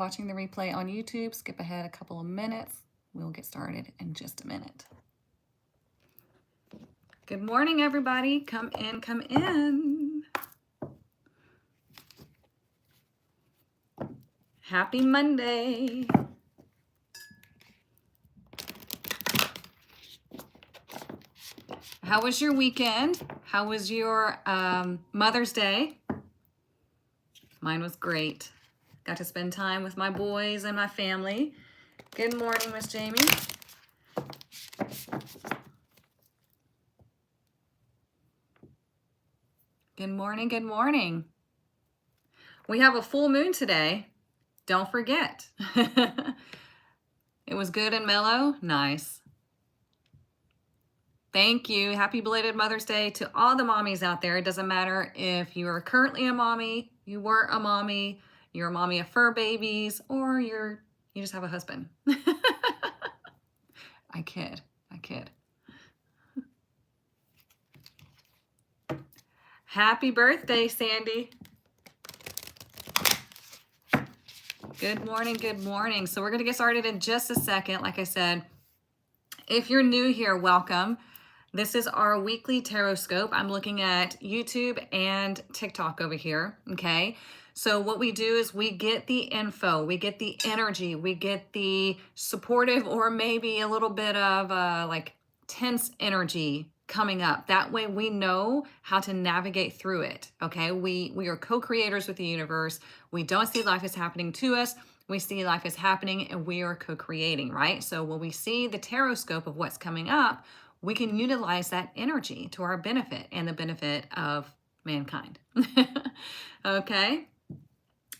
Watching the replay on YouTube, skip ahead a couple of minutes. We'll get started in just a minute. Good morning, everybody. Come in, come in. Happy Monday. How was your weekend? How was your Mother's Day? Mine was great. Got to spend time with my boys and my family. Good morning, Miss Jamie. Good morning, good morning. We have a full moon today. Don't forget. It was good and mellow. Nice. Thank you. Happy belated Mother's Day to all the mommies out there. It doesn't matter if you are currently a mommy, you were a mommy, you're a mommy of fur babies, or you just have a husband. I kid. Happy birthday, Sandy. Good morning, good morning. So we're going to get started in just a second. Like I said, if you're new here, welcome. This is our weekly Tarotscope. I'm looking at YouTube and TikTok over here, okay? So what we do is we get the info, we get the energy, we get the supportive or maybe a little bit of like tense energy coming up. That way we know how to navigate through it, okay? We are co-creators with the universe. We don't see life as happening to us. We see life as happening and we are co-creating, right? So when we see the Tarotscope of what's coming up, we can utilize that energy to our benefit and the benefit of mankind. Okay?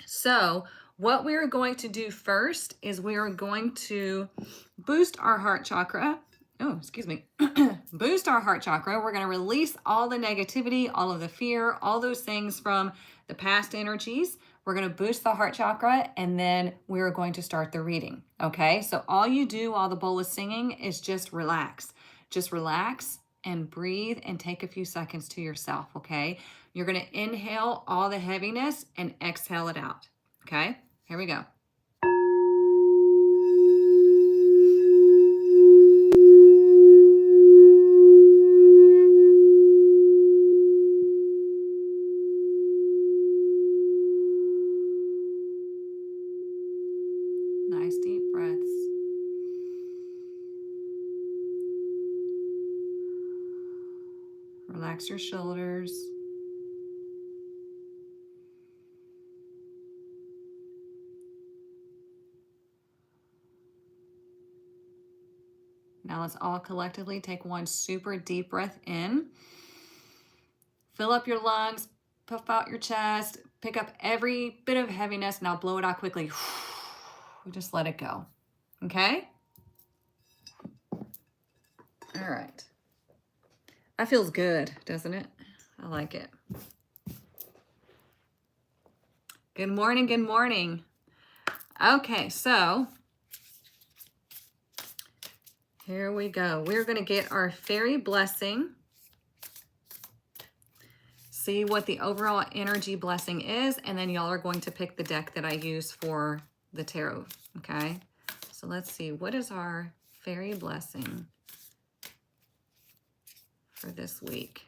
So what we're going to do first is we are going to boost our heart chakra. Oh, excuse me. Boost our heart chakra. We're going to release all the negativity, all of the fear, all those things from the past energies. We're going to boost the heart chakra, and then we're going to start the reading. Okay? So all you do while the bowl is singing is just relax. Just relax and breathe and take a few seconds to yourself, okay? You're going to inhale all the heaviness and exhale it out, okay? Here we go. Nice deep breaths. Relax your shoulders. Now let's all collectively take one super deep breath in. Fill up your lungs, puff out your chest, pick up every bit of heaviness. Now blow it out quickly. Just let it go. Okay? All right. That feels good, doesn't it? I like it. Good morning, good morning. Okay, so here we go. We're going to get our fairy blessing. See what the overall energy blessing is, and then y'all are going to pick the deck that I use for the tarot, okay? So let's see, what is our fairy blessing for this week?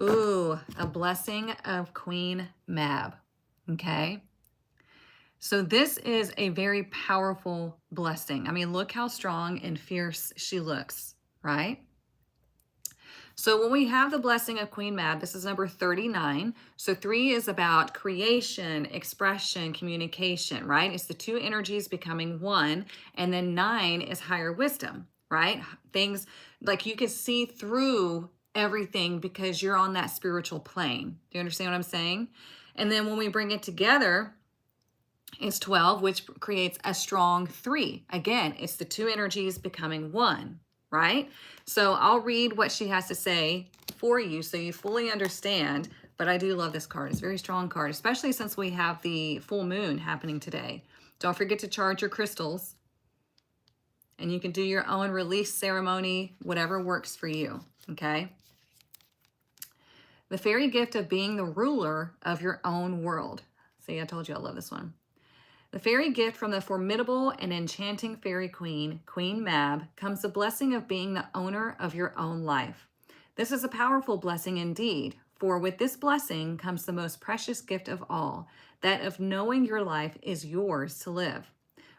Ooh, a blessing of Queen Mab, okay? So this is a very powerful blessing. I mean, look how strong and fierce she looks, right? So when we have the blessing of Queen Mab, this is number 39. So 3 is about creation, expression, communication, right? It's the two energies becoming one. And then 9 is higher wisdom, right? Things like you can see through everything because you're on that spiritual plane. Do you understand what I'm saying? And then when we bring it together, it's 12, which creates a strong 3. Again, it's the two energies becoming one, right? So I'll read what she has to say for you so you fully understand, but I do love this card. It's a very strong card, especially since we have the full moon happening today. Don't forget to charge your crystals, and you can do your own release ceremony, whatever works for you, okay? The fairy gift of being the ruler of your own world. See, I told you I love this one. The fairy gift from the formidable and enchanting fairy queen, Queen Mab, comes the blessing of being the owner of your own life. This is a powerful blessing indeed, for with this blessing comes the most precious gift of all, that of knowing your life is yours to live.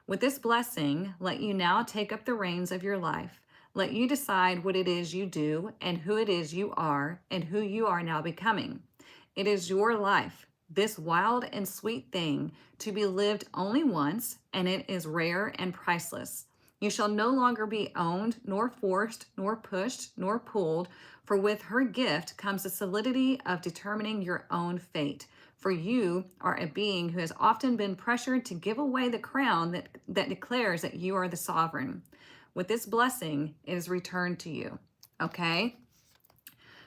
With this blessing, let you now take up the reins of your life. Let you decide what it is you do and who it is you are and who you are now becoming. It is your life, this wild and sweet thing, to be lived only once, and it is rare and priceless. You shall no longer be owned, nor forced, nor pushed, nor pulled, for with her gift comes the solidity of determining your own fate. For you are a being who has often been pressured to give away the crown that declares that you are the sovereign. With this blessing, it is returned to you. Okay?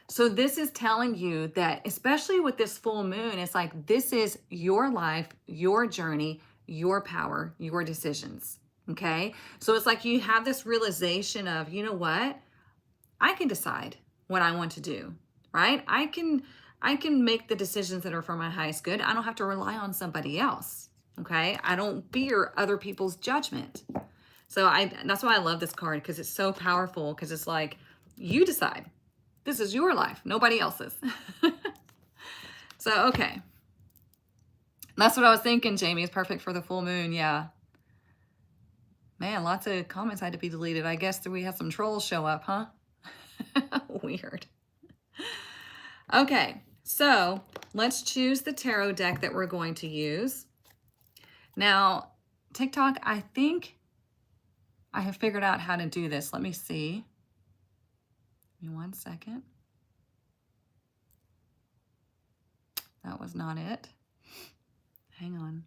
So this is telling you that, especially with this full moon, it's like this is your life, your journey, your power, your decisions. Okay? So it's like you have this realization of, you know what? I can decide what I want to do, right? I can make the decisions that are for my highest good. I don't have to rely on somebody else. Okay? I don't fear other people's judgment. So that's why I love this card, because it's so powerful, because it's like, you decide. This is your life, nobody else's. So, okay. That's what I was thinking, Jamie. It's perfect for the full moon, yeah. Man, lots of comments had to be deleted. I guess that we had some trolls show up, huh? Weird. Okay, so let's choose the tarot deck that we're going to use. Now, TikTok, I think I have figured out how to do this. Let me see. Give me 1 second. That was not it. Hang on.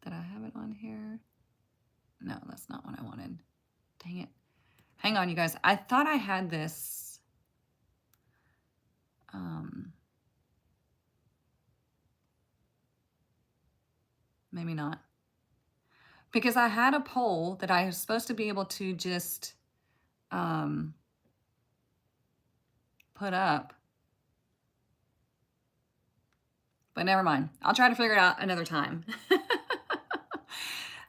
Did I have it on here? No, that's not what I wanted. Dang it. Hang on, you guys. I thought I had this. Maybe not. Because I had a poll that I was supposed to be able to just put up. But never mind. I'll try to figure it out another time.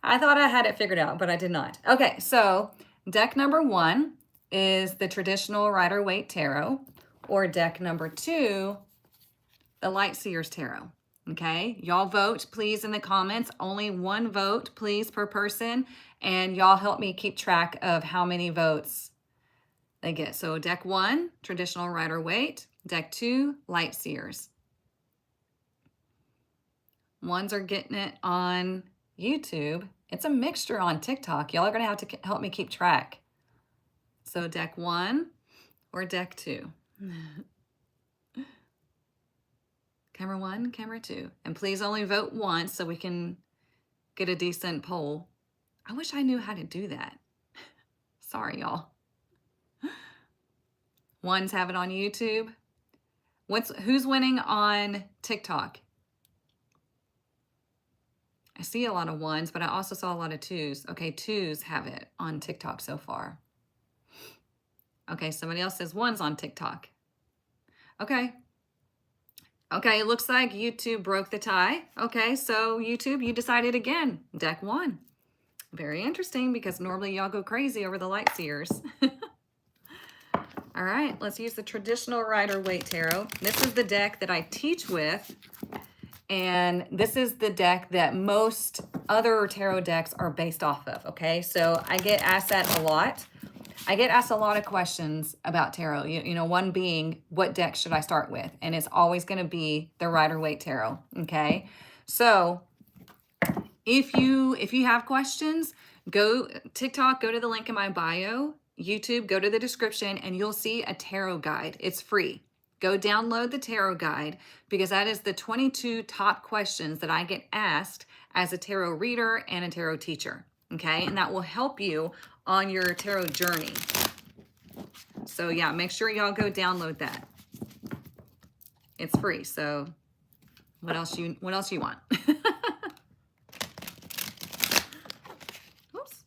I thought I had it figured out, but I did not. Okay, so deck number 1 is the traditional Rider-Waite Tarot, or deck number 2, the Light Seers Tarot. Okay, y'all vote please in the comments. Only 1 vote please per person, and y'all help me keep track of how many votes they get. So deck 1, traditional Rider-Waite. Deck 2, Light Seers. Ones are getting it on YouTube. It's a mixture on TikTok. Y'all are going to have to help me keep track. So deck 1 or deck 2. Camera 1, camera 2. And please only vote once so we can get a decent poll. I wish I knew how to do that. Sorry, y'all. Ones have it on YouTube. Who's winning on TikTok? I see a lot of 1s, but I also saw a lot of 2s. Okay, 2s have it on TikTok so far. Okay, somebody else says 1s on TikTok. Okay. Okay, it looks like YouTube broke the tie. Okay, so YouTube, you decided again. Deck 1. Very interesting, because normally y'all go crazy over the Light Seers. All right, let's use the traditional Rider-Waite Tarot. This is the deck that I teach with. And this is the deck that most other tarot decks are based off of, okay? So I get asked that a lot. I get asked a lot of questions about tarot. You know, one being, what deck should I start with? And it's always going to be the Rider-Waite Tarot, okay? So if you have questions, go TikTok, go to the link in my bio. YouTube, go to the description, and you'll see a tarot guide. It's free. Go download the tarot guide, because that is the 22 top questions that I get asked as a tarot reader and a tarot teacher, okay? And that will help you on your tarot journey. So yeah, make sure y'all go download that. It's free, so What else you want? Oops.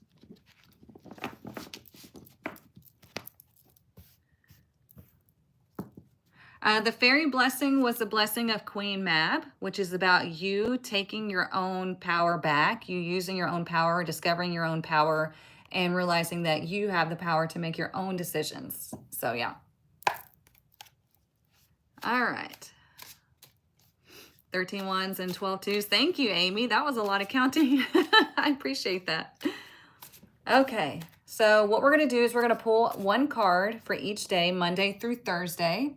The fairy blessing was the blessing of Queen Mab, which is about you taking your own power back, you using your own power, discovering your own power, and realizing that you have the power to make your own decisions. So yeah. All right. 13 ones and 12 twos. Thank you, Amy. That was a lot of counting. I appreciate that. Okay, so what we're going to do is we're going to pull one card for each day, Monday through Thursday,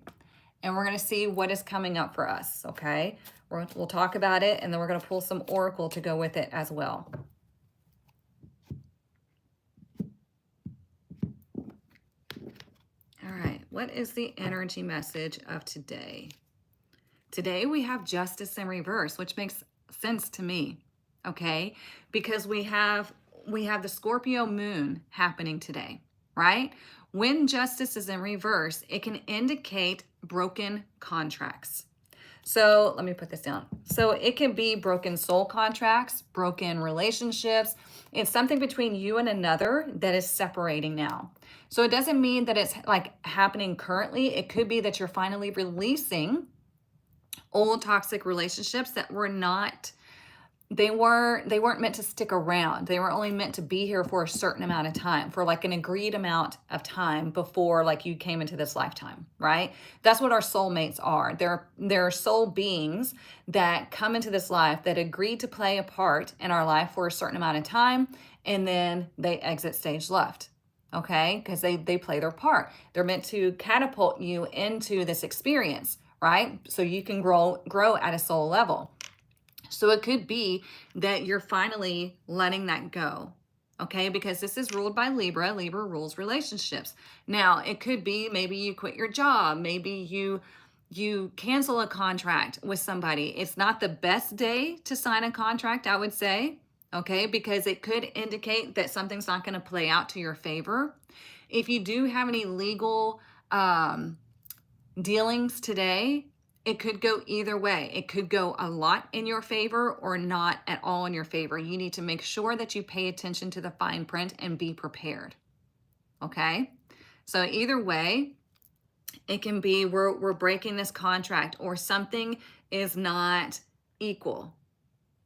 and we're going to see what is coming up for us, okay? We'll talk about it, and then we're going to pull some oracle to go with it as well. All right, what is the energy message of today? Today we have justice in reverse, which makes sense to me, okay? Because we have the Scorpio moon happening today, right? When justice is in reverse, it can indicate broken contracts. So let me put this down. So it can be broken soul contracts, broken relationships. It's something between you and another that is separating now. So it doesn't mean that it's like happening currently. It could be that you're finally releasing old toxic relationships that were not, they weren't meant to stick around. They were only meant to be here for a certain amount of time, for like an agreed amount of time before like you came into this lifetime, right? That's what our soulmates are. They're soul beings that come into this life that agreed to play a part in our life for a certain amount of time, and then they exit stage left. Okay, because they play their part. They're meant to catapult you into this experience, right? So you can grow at a soul level. So it could be that you're finally letting that go, okay? Because this is ruled by Libra. Libra rules relationships. Now, it could be maybe you quit your job. Maybe you cancel a contract with somebody. It's not the best day to sign a contract, I would say, okay? Because it could indicate that something's not going to play out to your favor. If you do have any legal dealings today, it could go either way. It could go a lot in your favor or not at all in your favor. You need to make sure that you pay attention to the fine print and be prepared. Okay? So either way, it can be we're breaking this contract or something is not equal,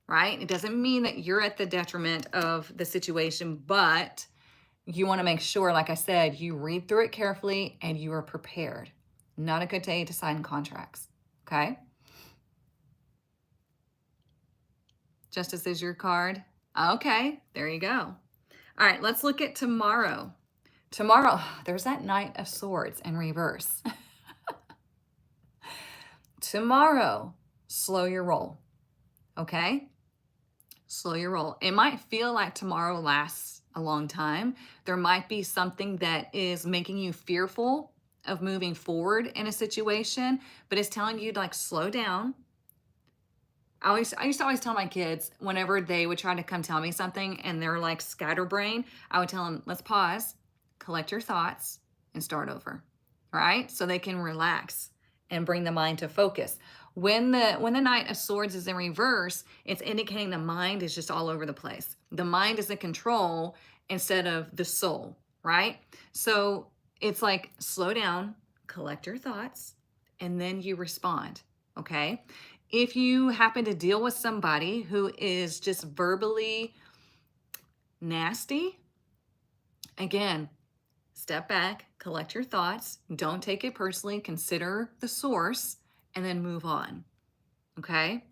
right? It doesn't mean that you're at the detriment of the situation, but you want to make sure, like I said, you read through it carefully and you are prepared. Not a good day to sign contracts. Okay. Justice is your card. Okay, there you go. All right, let's look at tomorrow. Tomorrow, there's that Knight of Swords in reverse. Tomorrow, slow your roll. Okay? Slow your roll. It might feel like tomorrow lasts a long time. There might be something that is making you fearful of moving forward in a situation, but it's telling you to like slow down. I used to always tell my kids whenever they would try to come tell me something and they're like scatterbrain, I would tell them, let's pause, collect your thoughts, and start over, right? So they can relax and bring the mind to focus. When the Knight of Swords is in reverse, it's indicating the mind is just all over the place. The mind is in control instead of the soul, right? So it's like slow down, collect your thoughts, and then you respond, okay? If you happen to deal with somebody who is just verbally nasty, again, step back, collect your thoughts, don't take it personally, consider the source, and then move on, okay?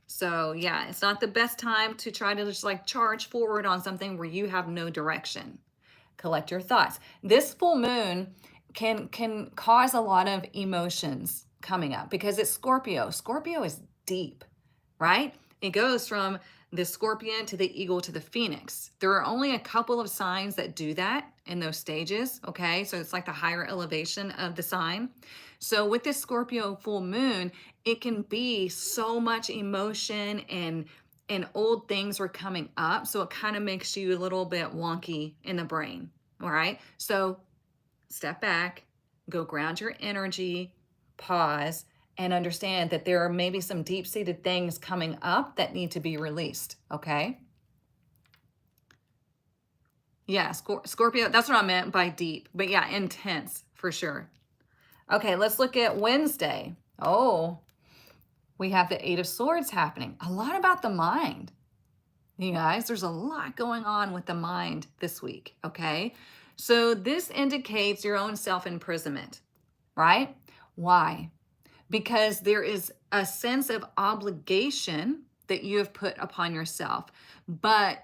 So yeah, it's not the best time to try to just like charge forward on something where you have no direction. Collect your thoughts. This full moon can cause a lot of emotions coming up because it's Scorpio. Scorpio is deep, right? It goes from the scorpion to the eagle to the phoenix. There are only a couple of signs that do that in those stages, okay? So it's like the higher elevation of the sign. So with this Scorpio full moon, it can be so much emotion and old things are coming up. So it kind of makes you a little bit wonky in the brain, all right? So step back, go ground your energy, pause, and understand that there are maybe some deep-seated things coming up that need to be released, okay? Yeah, Scorpio, that's what I meant by deep. But yeah, intense for sure. Okay, let's look at Wednesday. Oh, we have the Eight of Swords happening. A lot about the mind. You guys, there's a lot going on with the mind this week, okay? So this indicates your own self-imprisonment, right? Why? Because there is a sense of obligation that you have put upon yourself, but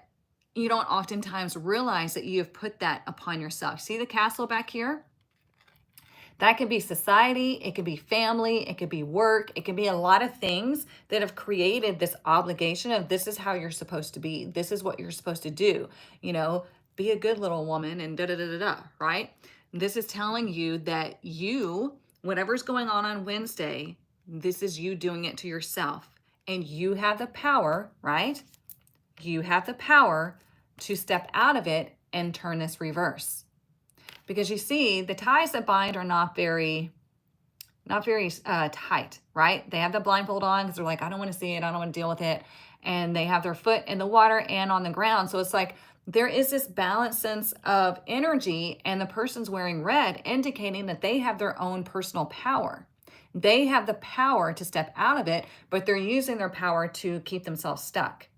you don't oftentimes realize that you have put that upon yourself. See the castle back here? That could be society, it could be family, it could be work, it could be a lot of things that have created this obligation of this is how you're supposed to be, this is what you're supposed to do, you know, be a good little woman and da da da da da, right? This is telling you that you, whatever's going on Wednesday, this is you doing it to yourself. And you have the power, right? You have the power to step out of it and turn this reverse. Because you see, the ties that bind are not very tight, right? They have the blindfold on because they're like, I don't want to see it. I don't want to deal with it. And they have their foot in the water and on the ground. So it's like there is this balanced sense of energy, and the person's wearing red, indicating that they have their own personal power. They have the power to step out of it, but they're using their power to keep themselves stuck,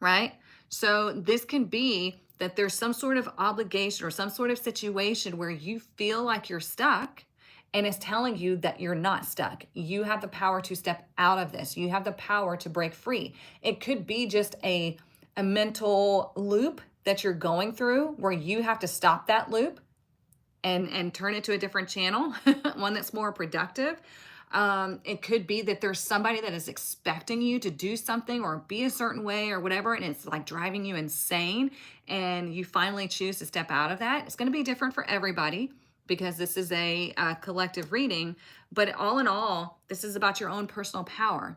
right? So this can be that there's some sort of obligation or some sort of situation where you feel like you're stuck, and it's telling you that you're not stuck. You have the power to step out of this. You have the power to break free. It could be just a mental loop that you're going through where you have to stop that loop and turn it to a different channel, one that's more productive. It could be that there's somebody that is expecting you to do something or be a certain way or whatever, and it's like driving you insane, and you finally choose to step out of that. It's going to be different for everybody because this is a collective reading, but all in all, this is about your own personal power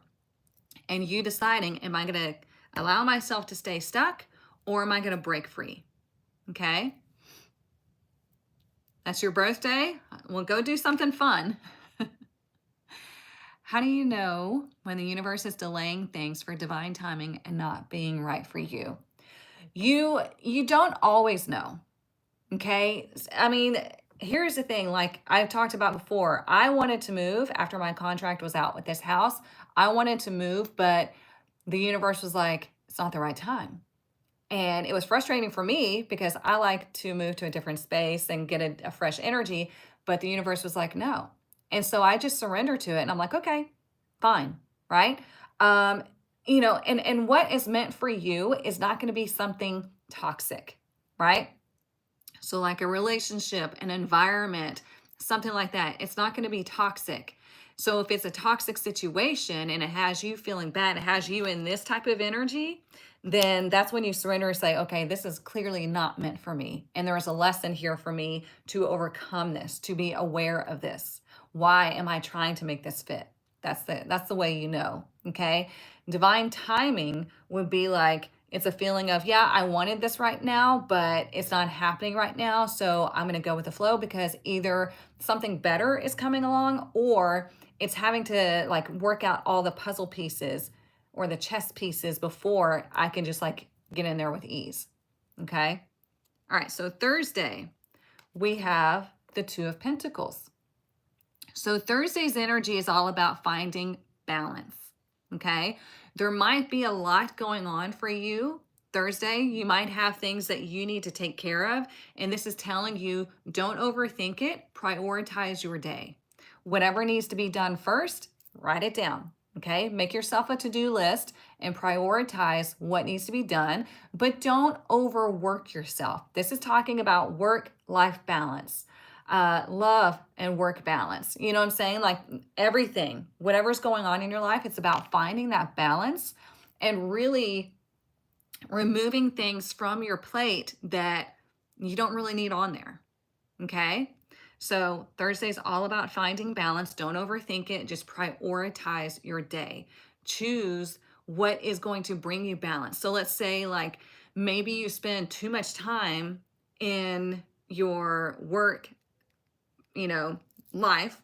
and you deciding, am I going to allow myself to stay stuck or am I going to break free? Okay? That's your birthday? Well, go do something fun. How do you know when the universe is delaying things for divine timing and not being right for you? You don't always know. Okay? I mean, here's the thing, like I've talked about before, I wanted to move after my contract was out with this house. I wanted to move, but the universe was like, it's not the right time. And it was frustrating for me because I like to move to a different space and get a fresh energy, but the universe was like, no. And so I just surrendered to it and I'm like, okay, fine, right? Um, and what is meant for you is not going to be something toxic, right? So like a relationship, an environment, something like that, it's not going to be toxic. So if it's a toxic situation and it has you feeling bad, it has you in this type of energy, then that's when you surrender and say, okay, this is clearly not meant for me. And there is a lesson here for me to overcome this, to be aware of this. Why am I trying to make this fit? That's the way you know, okay? Divine timing would be like, it's a feeling of, yeah, I wanted this right now, but it's not happening right now. So I'm going to go with the flow because either something better is coming along or it's having to like work out all the puzzle pieces or the chess pieces before I can just like get in there with ease. Okay. All right. So Thursday, we have the Two of Pentacles. So Thursday's energy is all about finding balance. Okay. There might be a lot going on for you Thursday. You might have things that you need to take care of. And this is telling you, don't overthink it. Prioritize your day. Whatever needs to be done first, write it down. Okay. Make yourself a to-do list and prioritize what needs to be done, but don't overwork yourself. This is talking about work-life balance. Love and work balance. You know what I'm saying? Like everything, whatever's going on in your life, it's about finding that balance and really removing things from your plate that you don't really need on there. Okay? So Thursday's all about finding balance. Don't overthink it. Just prioritize your day. Choose what is going to bring you balance. So let's say like maybe you spend too much time in your work life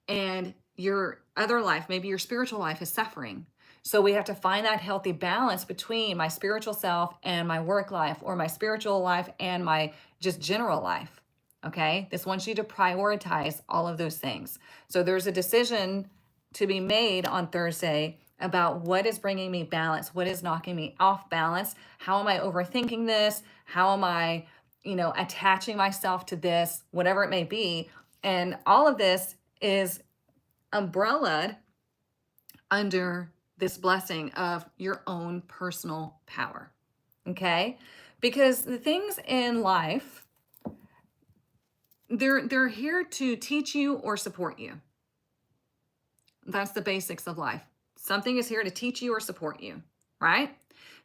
and you're other life, maybe your spiritual life is suffering. So we have to find that healthy balance between my spiritual self and my work life, or my spiritual life and my just general life. Okay. This wants you to prioritize all of those things. So there's a decision to be made on Thursday about what is bringing me balance, what is knocking me off balance. How am I overthinking this? How am I, attaching myself to this, whatever it may be. And all of this is umbrellaed under this blessing of your own personal power. Okay? Because the things in life, they're here to teach you or support you. That's the basics of life. Something is here to teach you or support you, right?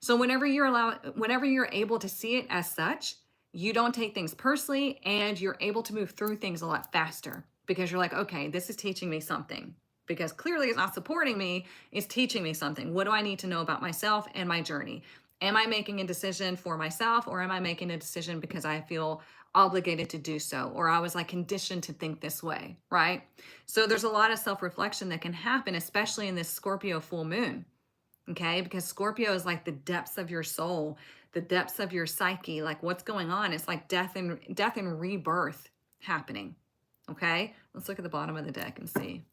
So whenever you're able to see it as such, you don't take things personally, and you're able to move through things a lot faster, because you're like, okay, this is teaching me something, because clearly it's not supporting me, it's teaching me something. What do I need to know about myself and my journey? Am I making a decision for myself, or am I making a decision because I feel obligated to do so, or I was like conditioned to think this way, right? So there's a lot of self-reflection that can happen, especially in this Scorpio full moon. Okay, because Scorpio is like the depths of your soul, the depths of your psyche, like what's going on. It's like death and rebirth happening. Okay, let's look at the bottom of the deck and see.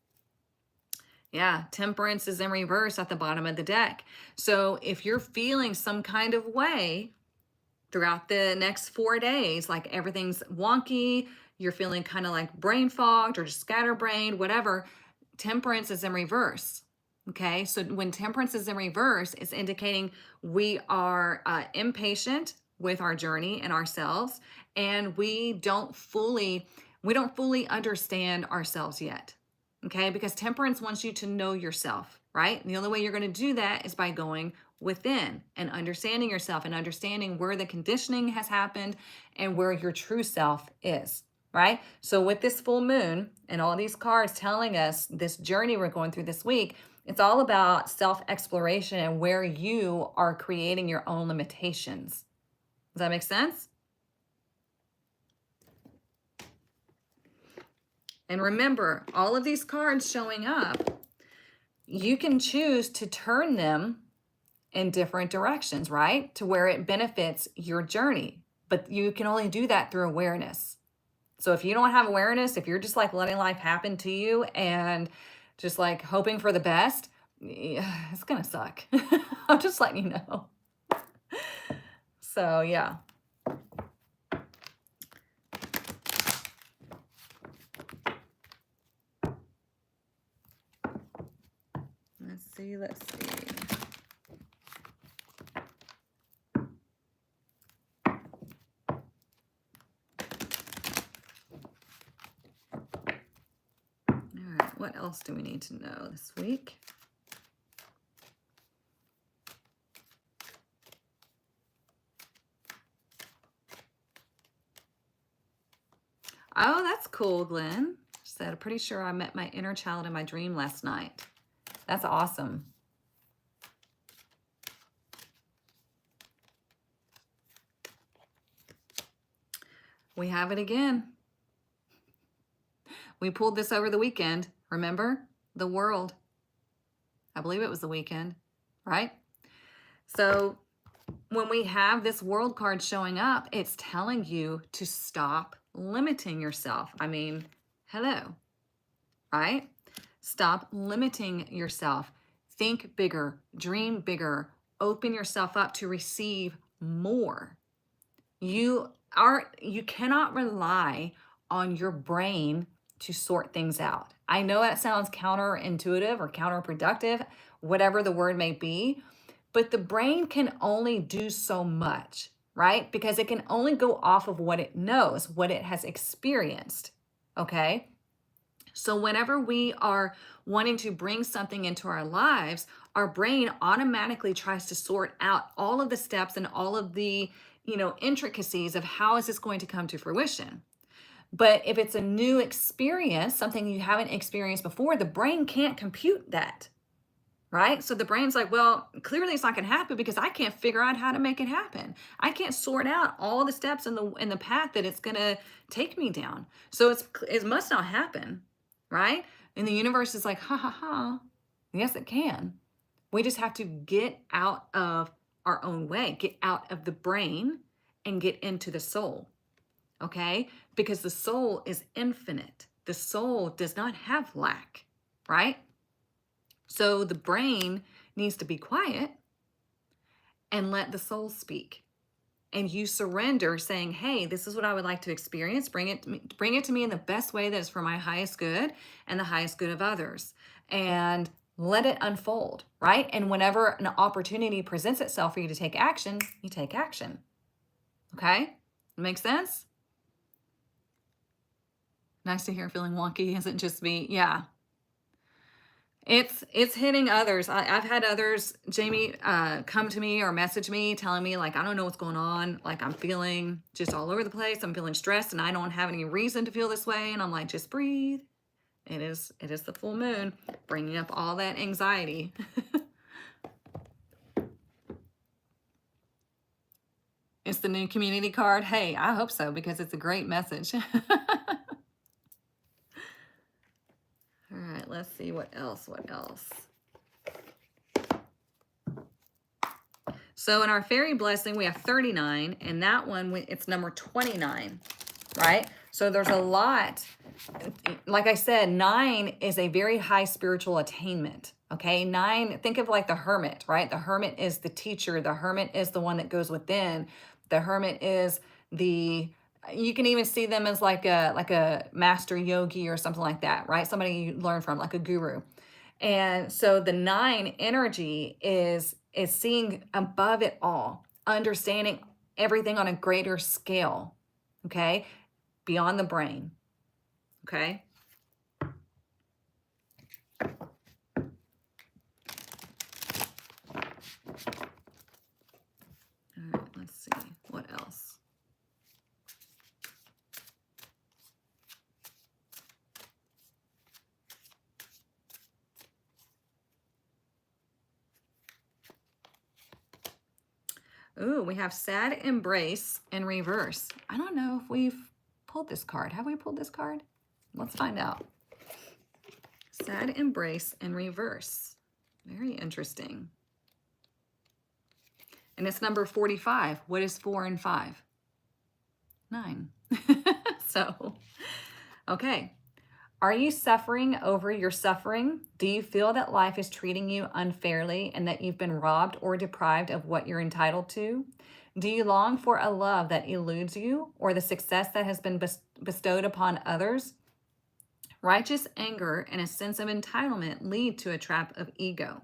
Yeah, Temperance is in reverse at the bottom of the deck. So if you're feeling some kind of way throughout the next 4 days, like everything's wonky, you're feeling kind of like brain fogged or just scatterbrained, whatever, Temperance is in reverse. Okay, so when Temperance is in reverse, it's indicating we are impatient with our journey and ourselves, and we don't fully understand ourselves yet. Okay, because Temperance wants you to know yourself, right? And the only way you're going to do that is by going within and understanding yourself, and understanding where the conditioning has happened and where your true self is. Right? So with this full moon and all these cards telling us this journey we're going through this week, it's all about self-exploration and where you are creating your own limitations. Does that make sense? And remember, all of these cards showing up, you can choose to turn them in different directions, right? To where it benefits your journey. But you can only do that through awareness. So if you don't have awareness, if you're just like letting life happen to you and just like hoping for the best, it's going to suck. I'm just letting you know. So yeah. Let's see. What else do we need to know this week? Oh, that's cool, Glenn. She said, I'm pretty sure I met my inner child in my dream last night. That's awesome. We have it again. We pulled this over the weekend. Remember? The world. I believe it was the weekend, right? So when we have this world card showing up, it's telling you to stop limiting yourself. I mean, hello, right? Stop limiting yourself. Think bigger, dream bigger, open yourself up to receive more. You cannot rely on your brain to sort things out. I know that sounds counterintuitive or counterproductive, whatever the word may be, but the brain can only do so much, right? Because it can only go off of what it knows, what it has experienced, okay? So whenever we are wanting to bring something into our lives, our brain automatically tries to sort out all of the steps and all of the, intricacies of how is this going to come to fruition. But if it's a new experience, something you haven't experienced before, the brain can't compute that, right? So the brain's like, well, clearly it's not going to happen because I can't figure out how to make it happen. I can't sort out all the steps in the path that it's going to take me down. So it must not happen, right? And the universe is like, ha ha ha. Yes, it can. We just have to get out of our own way, get out of the brain and get into the soul. Okay? Because the soul is infinite. The soul does not have lack, right? So the brain needs to be quiet and let the soul speak. And you surrender saying, hey, this is what I would like to experience. Bring it to me in the best way that is for my highest good and the highest good of others. And let it unfold, right? And whenever an opportunity presents itself for you to take action, you take action. Okay? Make sense? Nice to hear feeling wonky isn't just me. Yeah. It's hitting others. I've had others, Jamie, come to me or message me telling me like, I don't know what's going on. Like I'm feeling just all over the place. I'm feeling stressed and I don't have any reason to feel this way. And I'm like, just breathe. It is the full moon bringing up all that anxiety. It's the new community card. Hey, I hope so because it's a great message. All right, let's see what else. So in our fairy blessing, we have 39, and that one, it's number 29, right? So there's a lot. Like I said, 9 is a very high spiritual attainment, okay? 9, think of like the hermit, right? The hermit is the teacher. The hermit is the one that goes within. The hermit is you can even see them as like a master yogi or something like that, right? Somebody you learn from, like a guru. And so the 9 energy is seeing above it all, understanding everything on a greater scale, okay? Beyond the brain, okay? All right, let's see, what else? Ooh, we have sad embrace in reverse. I don't know if we've pulled this card. Have we pulled this card? Let's find out. Sad embrace in reverse. Very interesting. And it's number 45. What is 4 and 5? 9. So, okay. Are you suffering over your suffering? Do you feel that life is treating you unfairly and that you've been robbed or deprived of what you're entitled to? Do you long for a love that eludes you or the success that has been bestowed upon others? Righteous anger and a sense of entitlement lead to a trap of ego.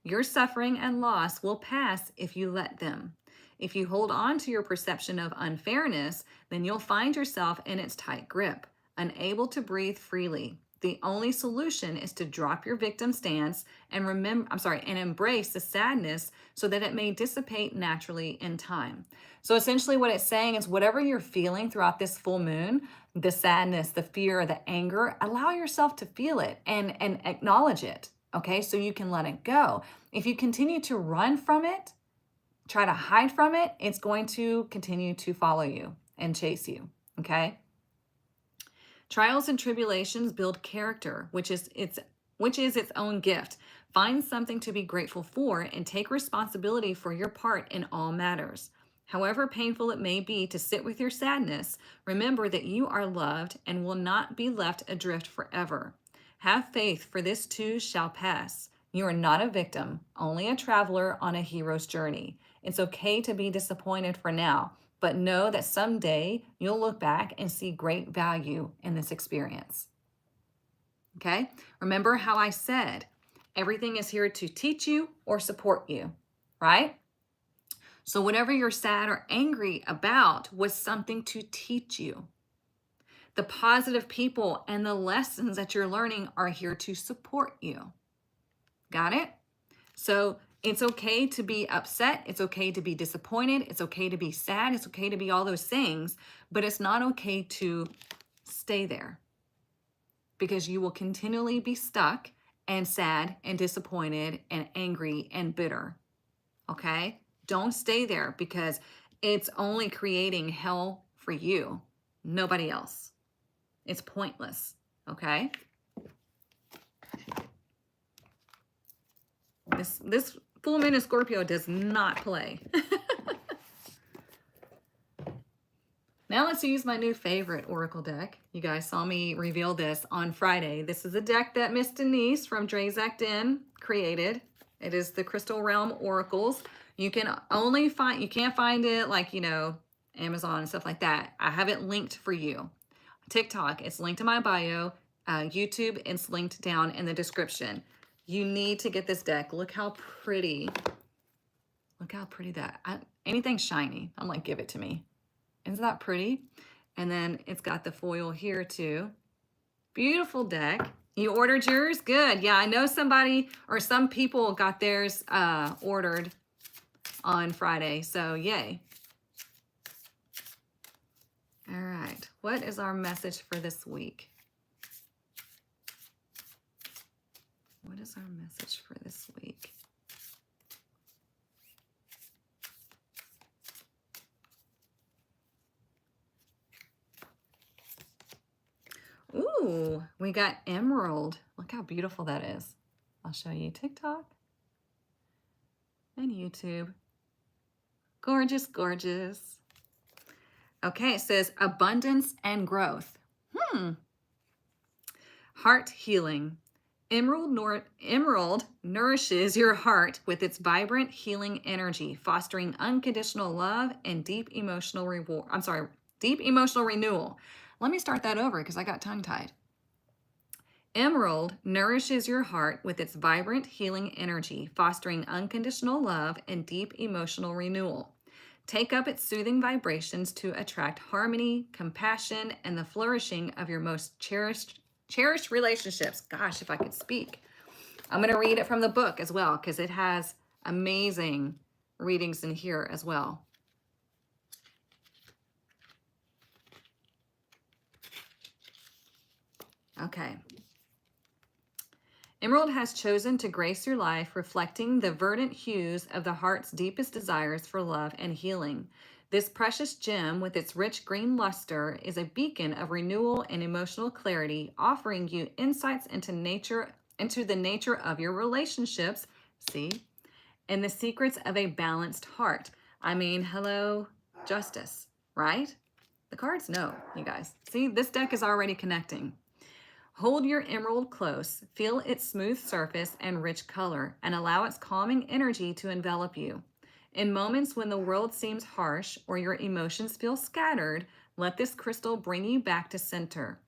Your suffering and loss will pass if you let them. If you hold on to your perception of unfairness, then you'll find yourself in its tight grip, unable to breathe freely. The only solution is to drop your victim stance and embrace the sadness so that it may dissipate naturally in time. So essentially what it's saying is whatever you're feeling throughout this full moon, the sadness, the fear, the anger, allow yourself to feel it and acknowledge it, okay? So you can let it go. If you continue to run from it, try to hide from it, it's going to continue to follow you and chase you, okay? Trials and tribulations build character, which is its own gift. Find something to be grateful for and take responsibility for your part in all matters. However painful it may be to sit with your sadness, remember that you are loved and will not be left adrift forever. Have faith, for this too shall pass. You are not a victim, only a traveler on a hero's journey. It's okay to be disappointed for now, but know that someday you'll look back and see great value in this experience. Okay? Remember how I said everything is here to teach you or support you, right? So whatever you're sad or angry about was something to teach you. The positive people and the lessons that you're learning are here to support you. Got it? So it's okay to be upset. It's okay to be disappointed. It's okay to be sad. It's okay to be all those things, but it's not okay to stay there because you will continually be stuck and sad and disappointed and angry and bitter. Okay? Don't stay there because it's only creating hell for you, nobody else. It's pointless. Okay? This full moon in Scorpio does not play. Now let's use my new favorite oracle deck. You guys saw me reveal this on Friday. This is a deck that Miss Denise from Drazak Den created. It is the Crystal Realm Oracles. You can only find, you can't find it like, you know, Amazon and stuff like that. I have it linked for you. TikTok, it's linked in my bio. YouTube, it's linked down in the description. You need to get this deck. Look how pretty. Look how pretty that, anything shiny, I'm like, give it to me. Isn't that pretty? And then it's got the foil here too. Beautiful deck. You ordered yours? Good. Yeah, I know somebody or some people got theirs ordered on Friday. So yay. All right. What is our message for this week? What is our message for this week? Ooh, we got emerald. Look how beautiful that is. I'll show you TikTok and YouTube. Gorgeous, gorgeous. Okay, it says abundance and growth. Heart healing. Emerald nourishes your heart with its vibrant healing energy, fostering unconditional love and deep emotional renewal. Let me start that over because I got tongue-tied. Emerald nourishes your heart with its vibrant healing energy, fostering unconditional love and deep emotional renewal. Take up its soothing vibrations to attract harmony, compassion, and the flourishing of your most cherished relationships. Gosh, if I could speak. I'm going to read it from the book as well because it has amazing readings in here as well. Okay. Emerald has chosen to grace your life, reflecting the verdant hues of the heart's deepest desires for love and healing. This precious gem, with its rich green luster, is a beacon of renewal and emotional clarity, offering you insights into the nature of your relationships, and the secrets of a balanced heart. I mean, hello, justice, right? The cards know, you guys. See, this deck is already connecting. Hold your emerald close, feel its smooth surface and rich color, and allow its calming energy to envelop you. In moments when the world seems harsh or your emotions feel scattered, let this crystal bring you back to center.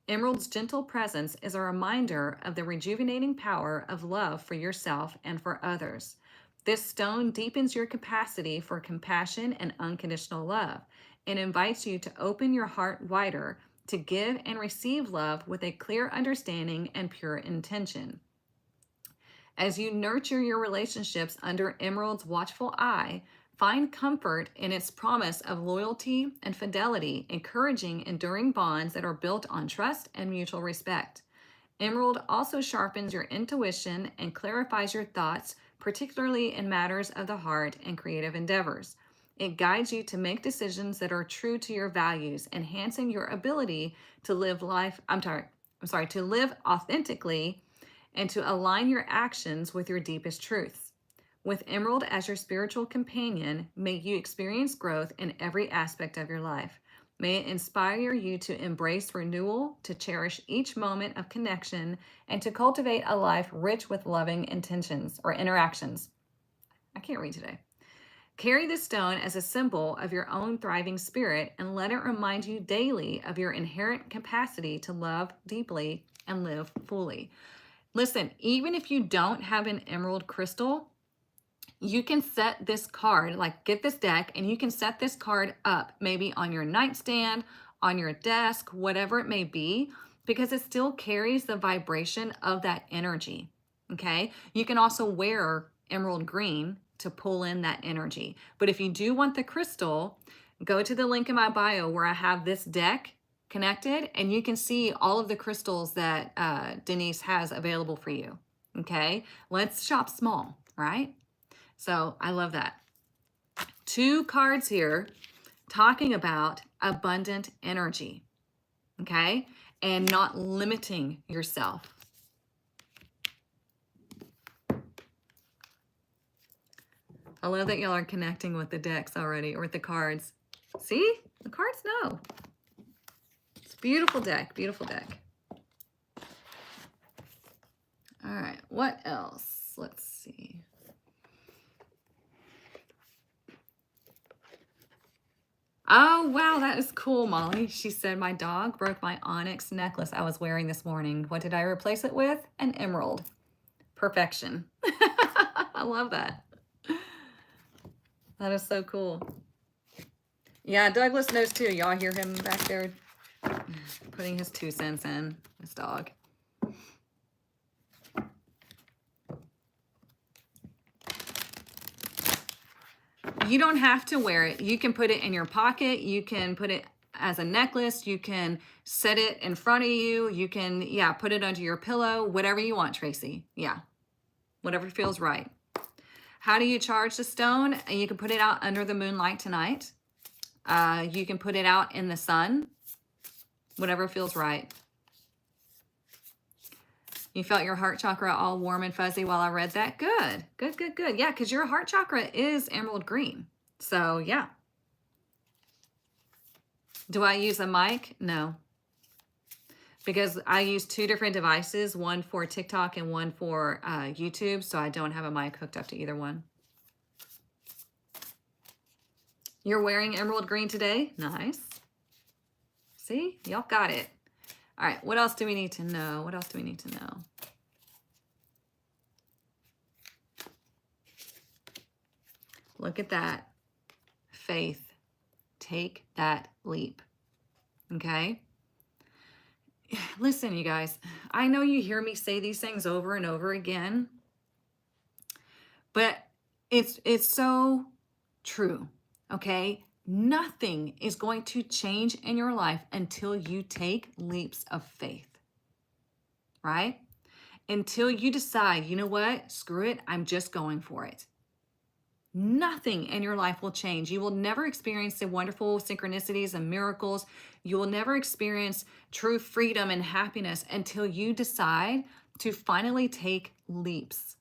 Emerald's gentle presence is a reminder of the rejuvenating power of love for yourself and for others. This stone deepens your capacity for compassion and unconditional love and invites you to open your heart wider, to give and receive love with a clear understanding and pure intention. As you nurture your relationships under Emerald's watchful eye, find comfort in its promise of loyalty and fidelity, encouraging enduring bonds that are built on trust and mutual respect. Emerald also sharpens your intuition and clarifies your thoughts, particularly in matters of the heart and creative endeavors. It guides you to make decisions that are true to your values, enhancing your ability to live to live authentically and to align your actions with your deepest truths. With Emerald as your spiritual companion, may you experience growth in every aspect of your life. May it inspire you to embrace renewal, to cherish each moment of connection, and to cultivate a life rich with loving intentions or interactions. I can't read today. Carry this stone as a symbol of your own thriving spirit and let it remind you daily of your inherent capacity to love deeply and live fully. Listen, even if you don't have an emerald crystal, you can set this card, like get this deck and you can set this card up maybe on your nightstand, on your desk, whatever it may be, because it still carries the vibration of that energy, okay? You can also wear emerald green to pull in that energy. But if you do want the crystal, go to the link in my bio where I have this deck connected and you can see all of the crystals that Denise has available for you, okay? Let's shop small, right? So I love that. 2 cards here talking about abundant energy, okay? And not limiting yourself. I love that y'all are connecting with the decks already, or with the cards. See? The cards know. It's a beautiful deck. Beautiful deck. All right. What else? Let's see. Oh, wow. That is cool, Molly. She said, my dog broke my onyx necklace I was wearing this morning. What did I replace it with? An emerald. Perfection. I love that. That is so cool. Yeah, Douglas knows too. Y'all hear him back there putting his 2 cents in, his dog. You don't have to wear it. You can put it in your pocket. You can put it as a necklace. You can set it in front of you. You can, yeah, put it under your pillow. Whatever you want, Tracy. Yeah, whatever feels right. How do you charge the stone? You can put it out under the moonlight tonight. You can put it out in the sun. Whatever feels right. You felt your heart chakra all warm and fuzzy while I read that? Good, good, good, good. Yeah, because your heart chakra is emerald green. So, yeah. Do I use a mic? No. Because I use 2 different devices, one for TikTok and one for YouTube, so I don't have a mic hooked up to either one. You're wearing emerald green today? Nice. See? Y'all got it. All right, what else do we need to know? What else do we need to know? Look at that. Faith. Take that leap. Okay? Listen, you guys, I know you hear me say these things over and over again, but it's so true, okay? Nothing is going to change in your life until you take leaps of faith, right? Until you decide, you know what, screw it, I'm just going for it. Nothing in your life will change. You will never experience the wonderful synchronicities and miracles. You will never experience true freedom and happiness until you decide to finally take leaps.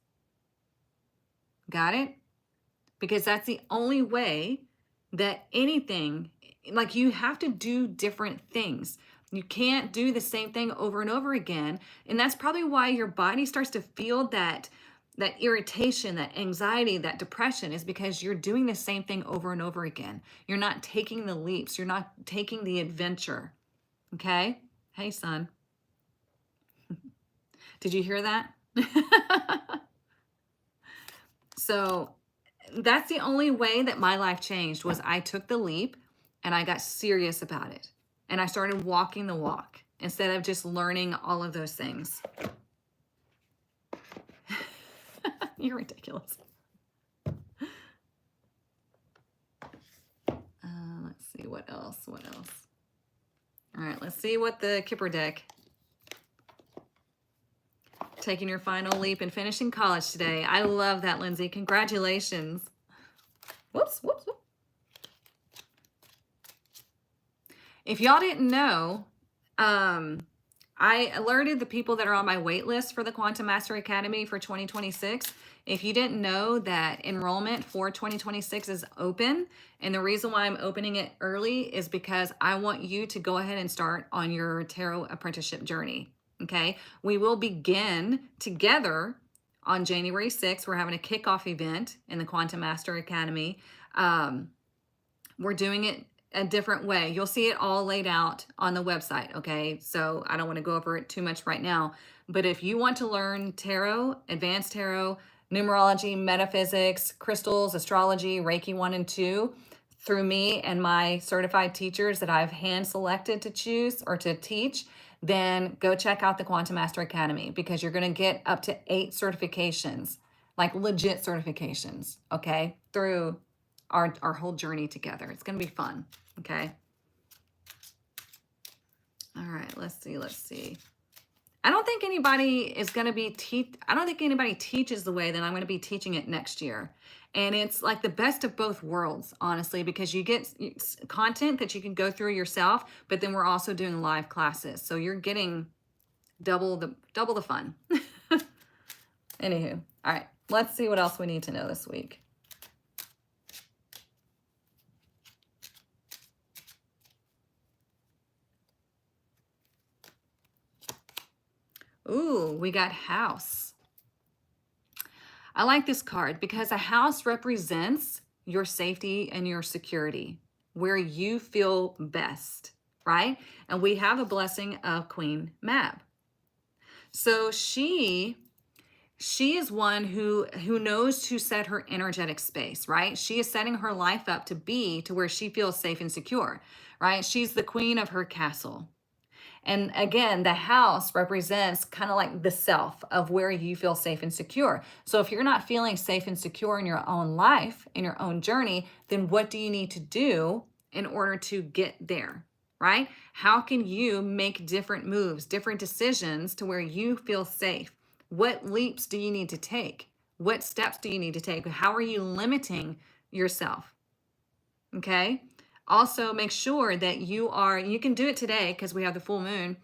Got it? Because that's the only way that anything, like you have to do different things. You can't do the same thing over and over again. And that's probably why your body starts to feel that irritation, that anxiety, that depression, is because you're doing the same thing over and over again. You're not taking the leaps. You're not taking the adventure. Okay? Hey, son. Did you hear that? So that's the only way that my life changed, was I took the leap and I got serious about it. And I started walking the walk instead of just learning all of those things. You're ridiculous. Let's see, what else? What else? All right, let's see what the Kipper deck. Taking your final leap and finishing college today. I love that, Lindsay. Congratulations. Whoops, whoops, whoops. If y'all didn't know, I alerted the people that are on my wait list for the Quantum Mastery Academy for 2026. If you didn't know that enrollment for 2026 is open, and the reason why I'm opening it early is because I want you to go ahead and start on your tarot apprenticeship journey. Okay, we will begin together on January 6th. We're having a kickoff event in the Quantum Master Academy. We're doing it a different way. You'll see it all laid out on the website, okay? So I don't want to go over it too much right now. But if you want to learn tarot, advanced tarot, numerology, metaphysics, crystals, astrology, Reiki 1 and 2, through me and my certified teachers that I've hand-selected to choose or to teach, then go check out the Quantum Master Academy, because you're going to get up to 8 certifications, like legit certifications, okay, through our whole journey together. It's going to be fun, okay? All right, let's see. I don't think anybody is going to be I don't think anybody teaches the way that I'm going to be teaching it next year. And it's like the best of both worlds, honestly, because you get content that you can go through yourself, but then we're also doing live classes. So you're getting double the fun. Anywho, all right, let's see what else we need to know this week. Ooh, we got house. I like this card because a house represents your safety and your security, where you feel best, right? And we have a blessing of Queen Mab. So she is one who knows to set her energetic space, right? She is setting her life up to be to where she feels safe and secure, right? She's the queen of her castle. And again, the house represents kind of like the self of where you feel safe and secure. So if you're not feeling safe and secure in your own life, in your own journey, then what do you need to do in order to get there, right? How can you make different moves, different decisions to where you feel safe? What leaps do you need to take? What steps do you need to take? How are you limiting yourself? Okay. Also, make sure that you can do it today because we have the full moon.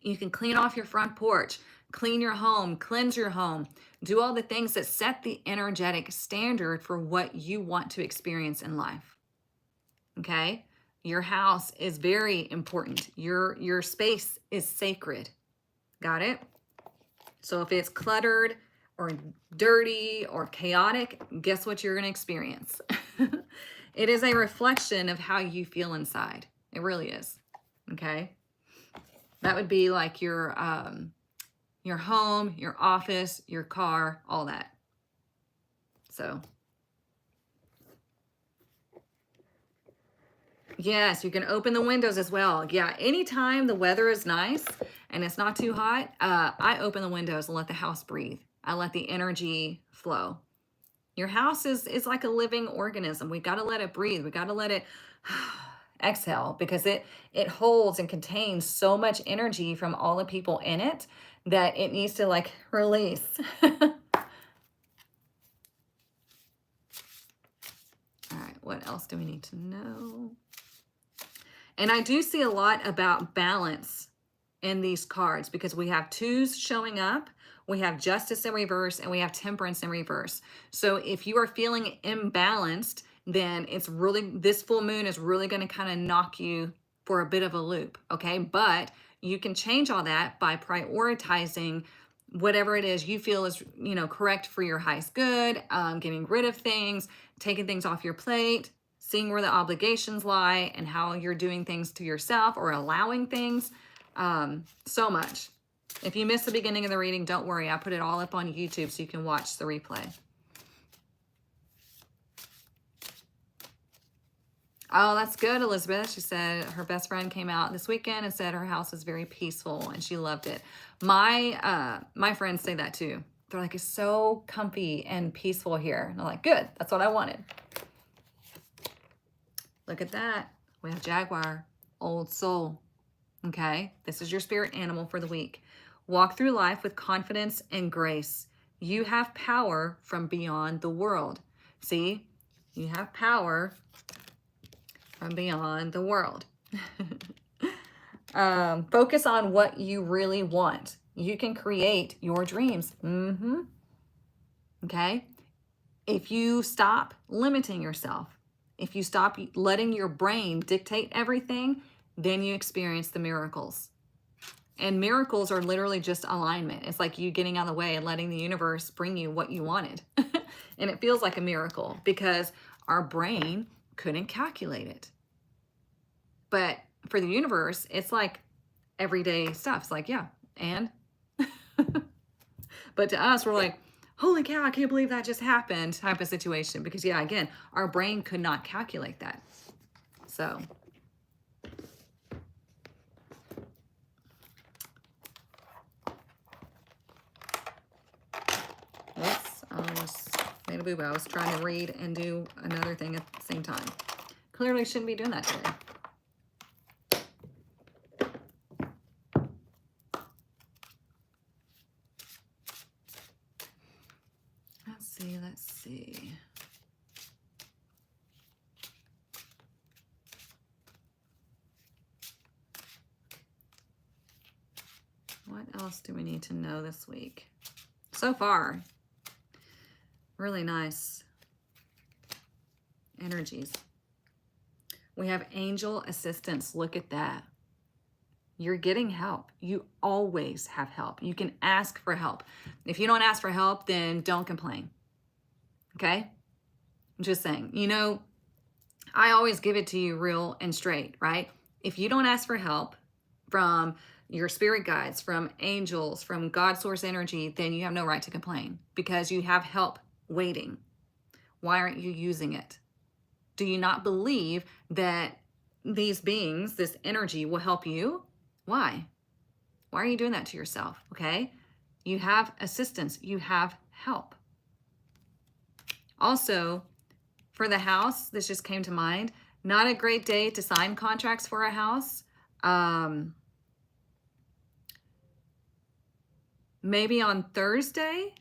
You can clean off your front porch, clean your home, cleanse your home, do all the things that set the energetic standard for what you want to experience in life. Okay? Your house is very important. Your space is sacred. Got it? So if it's cluttered or dirty or chaotic, guess what you're going to experience? It is a reflection of how you feel inside. It really is. Okay? That would be like your home, your office, your car, all that. So, yes, you can open the windows as well. Yeah, anytime the weather is nice and it's not too hot, I open the windows and let the house breathe. I let the energy flow. Your house is like a living organism. We got to let it breathe. We got to let it exhale because it holds and contains so much energy from all the people in it that it needs to like release. All right, what else do we need to know? And I do see a lot about balance in these cards because we have twos showing up, we have justice in reverse, and we have temperance in reverse. So if you are feeling imbalanced, then this full moon is really going to kind of knock you for a bit of a loop, okay? But you can change all that by prioritizing whatever it is you feel is, correct for your highest good, getting rid of things, taking things off your plate, seeing where the obligations lie and how you're doing things to yourself or allowing things. So much. If you missed the beginning of the reading, don't worry. I put it all up on YouTube so you can watch the replay. Oh, that's good, Elizabeth. She said her best friend came out this weekend and said her house is very peaceful and she loved it. My friends say that too. They're like, it's so comfy and peaceful here. And I'm like, good. That's what I wanted. Look at that. We have Jaguar, old soul. Okay, this is your spirit animal for the week. Walk through life with confidence and grace. You have power from beyond the world. See, you have power from beyond the world. Focus on what you really want. You can create your dreams. Okay, if you stop limiting yourself, if you stop letting your brain dictate everything, then you experience the miracles. And miracles are literally just alignment. It's like you getting out of the way and letting the universe bring you what you wanted. And it feels like a miracle because our brain couldn't calculate it. But for the universe, it's like everyday stuff. It's like, yeah, and? But to us, we're like, holy cow, I can't believe that just happened type of situation. Because yeah, again, our brain could not calculate that. So... Oops, I almost made a boo-boo. I was trying to read and do another thing at the same time. Clearly shouldn't be doing that today. Let's see. What else do we need to know this week? So far, really nice energies. We have angel assistance. Look at that. You're getting help. You always have help. You can ask for help. If you don't ask for help, then don't complain. Okay? I'm just saying. You know, I always give it to you real and straight, right? If you don't ask for help from your spirit guides, from angels, from God source energy, then you have no right to complain because you have help waiting. Why aren't you using it? Do you not believe that these beings, this energy will help you? Why? Why are you doing that to yourself? Okay? You have assistance. You have help. Also, for the house, this just came to mind. Not a great day to sign contracts for a house. Maybe on Thursday,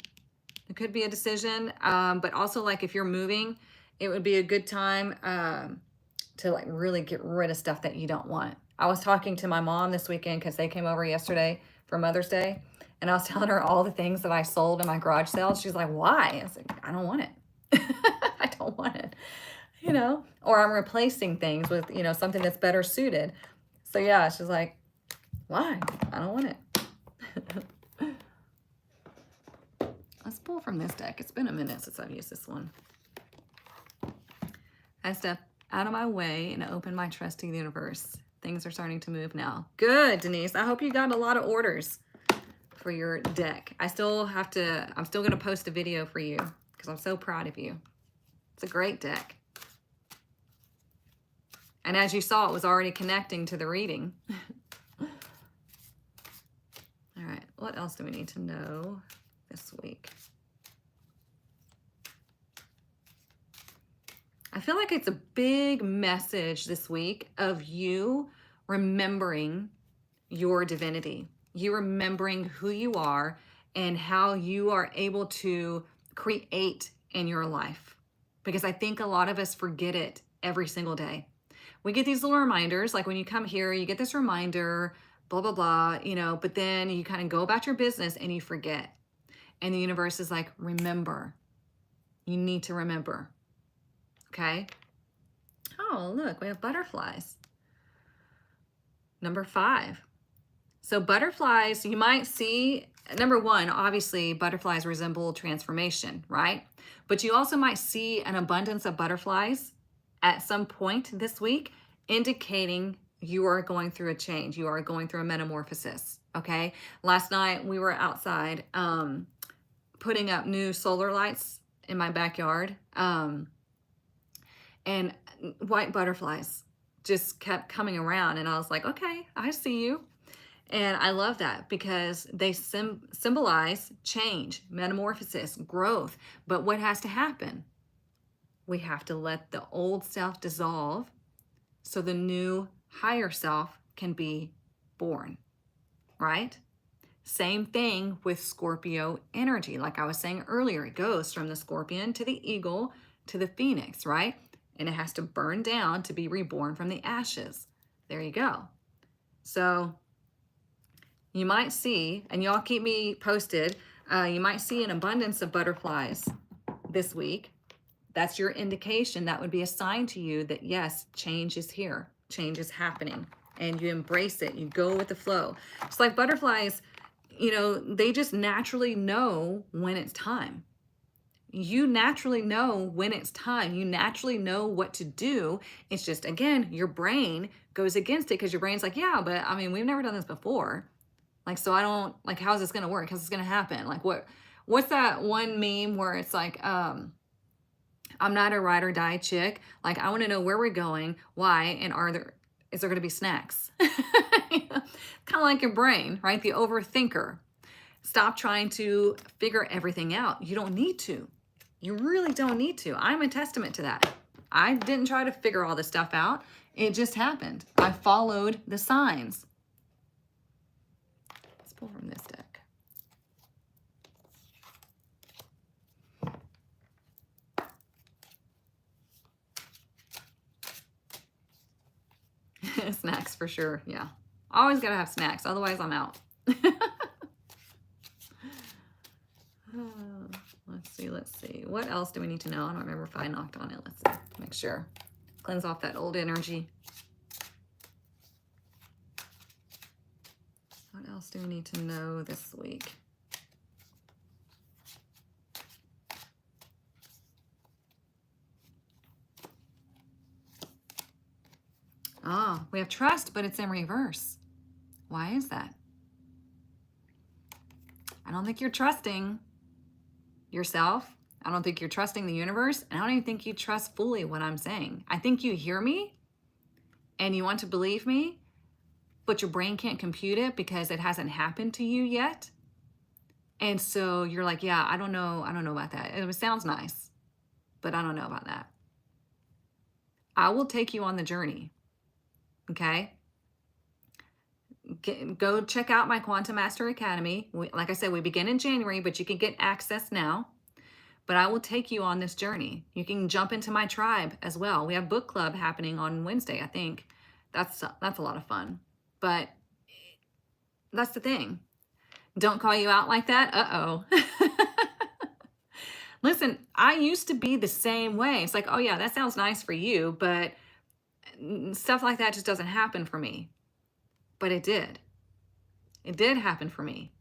it could be a decision. But also, like if you're moving, it would be a good time to like really get rid of stuff that you don't want. I was talking to my mom this weekend because they came over yesterday for Mother's Day. And I was telling her all the things that I sold in my garage sales. She's like, why? I was like, I don't want it. I don't want it. You know, or I'm replacing things with, you know, something that's better suited. So yeah, she's like, why? I don't want it. Let's pull from this deck. It's been a minute since I've used this one. I step out of my way and open my trust to the universe. Things are starting to move now. Good, Denise. I hope you got a lot of orders for your deck. I'm still going to post a video for you because I'm so proud of you. It's a great deck. And as you saw, it was already connecting to the reading. All right, what else do we need to know this week? I feel like it's a big message this week of you remembering your divinity. You remembering who you are and how you are able to create in your life. Because I think a lot of us forget it every single day. We get these little reminders, like when you come here, you get this reminder, blah, blah, blah, you know, but then you kind of go about your business and you forget. And the universe is like, remember. You need to remember. Okay? Oh, look, we have butterflies. Number 5. So butterflies, you might see, number 1, obviously butterflies resemble transformation, right? But you also might see an abundance of butterflies at some point this week, indicating you are going through a change. You are going through a metamorphosis, okay? Last night we were outside putting up new solar lights in my backyard, and white butterflies just kept coming around, and I was like, okay, I see you. And I love that because they symbolize change, metamorphosis, growth. But what has to happen? We have to let the old self dissolve so the new higher self can be born, right? Same thing with Scorpio energy. Like I was saying earlier, it goes from the scorpion to the eagle to the phoenix, right? And it has to burn down to be reborn from the ashes. There you go. So you might see, and y'all keep me posted, you might see an abundance of butterflies this week. That's your indication. That would be a sign to you that yes, change is here. Change is happening. And you embrace it. You go with the flow. It's like butterflies, you know, they just naturally know when it's time. You naturally know when it's time. You naturally know what to do. It's just, again, your brain goes against it because your brain's like, yeah, but I mean, we've never done this before. Like, so I don't, like, how's this going to work? How's this going to happen? Like, what's that one meme where it's like, I'm not a ride or die chick. Like, I want to know where we're going, why, and is there going to be snacks? Kind of like your brain, right? The overthinker. Stop trying to figure everything out. You don't need to. You really don't need to. I'm a testament to that. I didn't try to figure all this stuff out. It just happened. I followed the signs. Let's pull from this deck. Snacks for sure. Yeah. Always got to have snacks. Otherwise, I'm out. Let's see. What else do we need to know? I don't remember if I knocked on it. Let's see. Make sure. Cleanse off that old energy. What else do we need to know this week? Oh, we have trust, but it's in reverse. Why is that? I don't think you're trusting yourself. I don't think you're trusting the universe. And I don't even think you trust fully what I'm saying. I think you hear me and you want to believe me, but your brain can't compute it because it hasn't happened to you yet. And so you're like, yeah, I don't know about that. It sounds nice, but I don't know about that. I will take you on the journey. Okay? Go check out my Quantum Master Academy. Like I said, we begin in January, but you can get access now. But I will take you on this journey. You can jump into my tribe as well. We have book club happening on Wednesday, I think. That's a lot of fun. But that's the thing. Don't call you out like that. Uh-oh. Listen, I used to be the same way. It's like, oh yeah, that sounds nice for you, but stuff like that just doesn't happen for me. But it did. It did happen for me.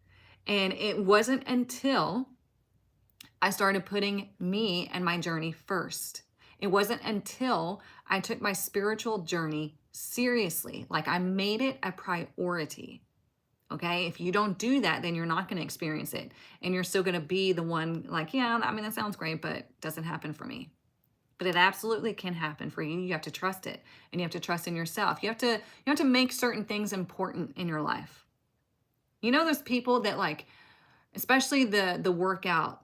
And it wasn't until I started putting me and my journey first. It wasn't until I took my spiritual journey seriously, like I made it a priority. Okay? If you don't do that, then you're not going to experience it. And you're still going to be the one like, yeah, I mean, that sounds great, but it doesn't happen for me. But it absolutely can happen for you. You have to trust it. And you have to trust in yourself. You have to make certain things important in your life. You know, there's people that like, especially the workout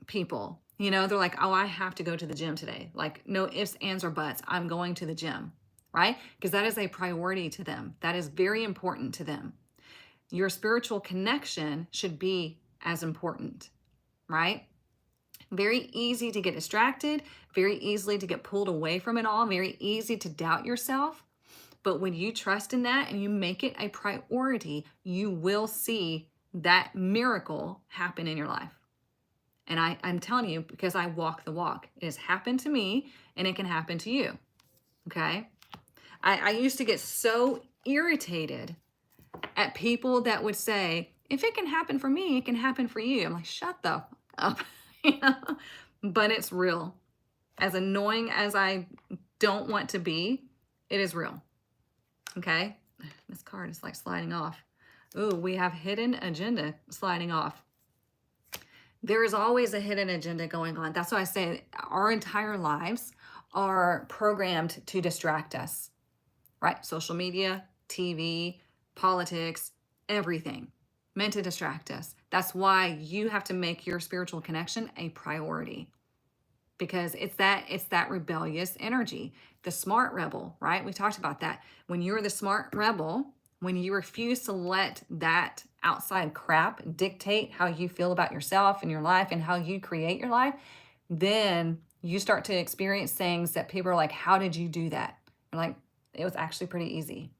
people, you know, they're like, oh, I have to go to the gym today. Like no ifs, ands, or buts. I'm going to the gym, right? Because that is a priority to them. That is very important to them. Your spiritual connection should be as important, right? Very easy to get distracted, very easily to get pulled away from it all, very easy to doubt yourself. But when you trust in that and you make it a priority, you will see that miracle happen in your life. And I'm telling you, because I walk the walk. It has happened to me and it can happen to you, okay? I used to get so irritated at people that would say, if it can happen for me, it can happen for you. I'm like, shut the fuck up. You know? But it's real. As annoying as I don't want to be, it is real. Okay? This card is like sliding off. Ooh, we have hidden agenda sliding off. There is always a hidden agenda going on. That's why I say our entire lives are programmed to distract us, right? Social media, TV, politics, everything meant to distract us. That's why you have to make your spiritual connection a priority, because it's that rebellious energy, the smart rebel, right? We talked about that. When you're the smart rebel, when you refuse to let that outside crap dictate how you feel about yourself and your life and how you create your life, then you start to experience things that people are like, how did you do that? You're like, it was actually pretty easy.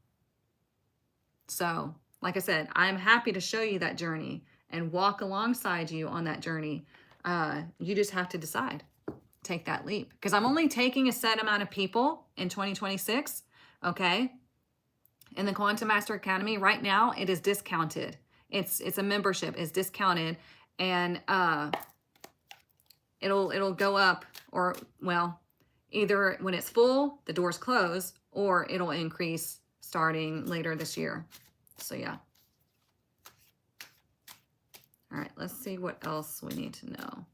So, like I said, I'm happy to show you that journey and walk alongside you on that journey. You just have to decide. Take that leap. Because I'm only taking a set amount of people in 2026, okay? In the Quantum Master Academy, right now, it is discounted. It's a membership. It's discounted. And it'll go up, or, well, either when it's full, the doors close, or it'll increase starting later this year. So, yeah. All right, let's see what else we need to know.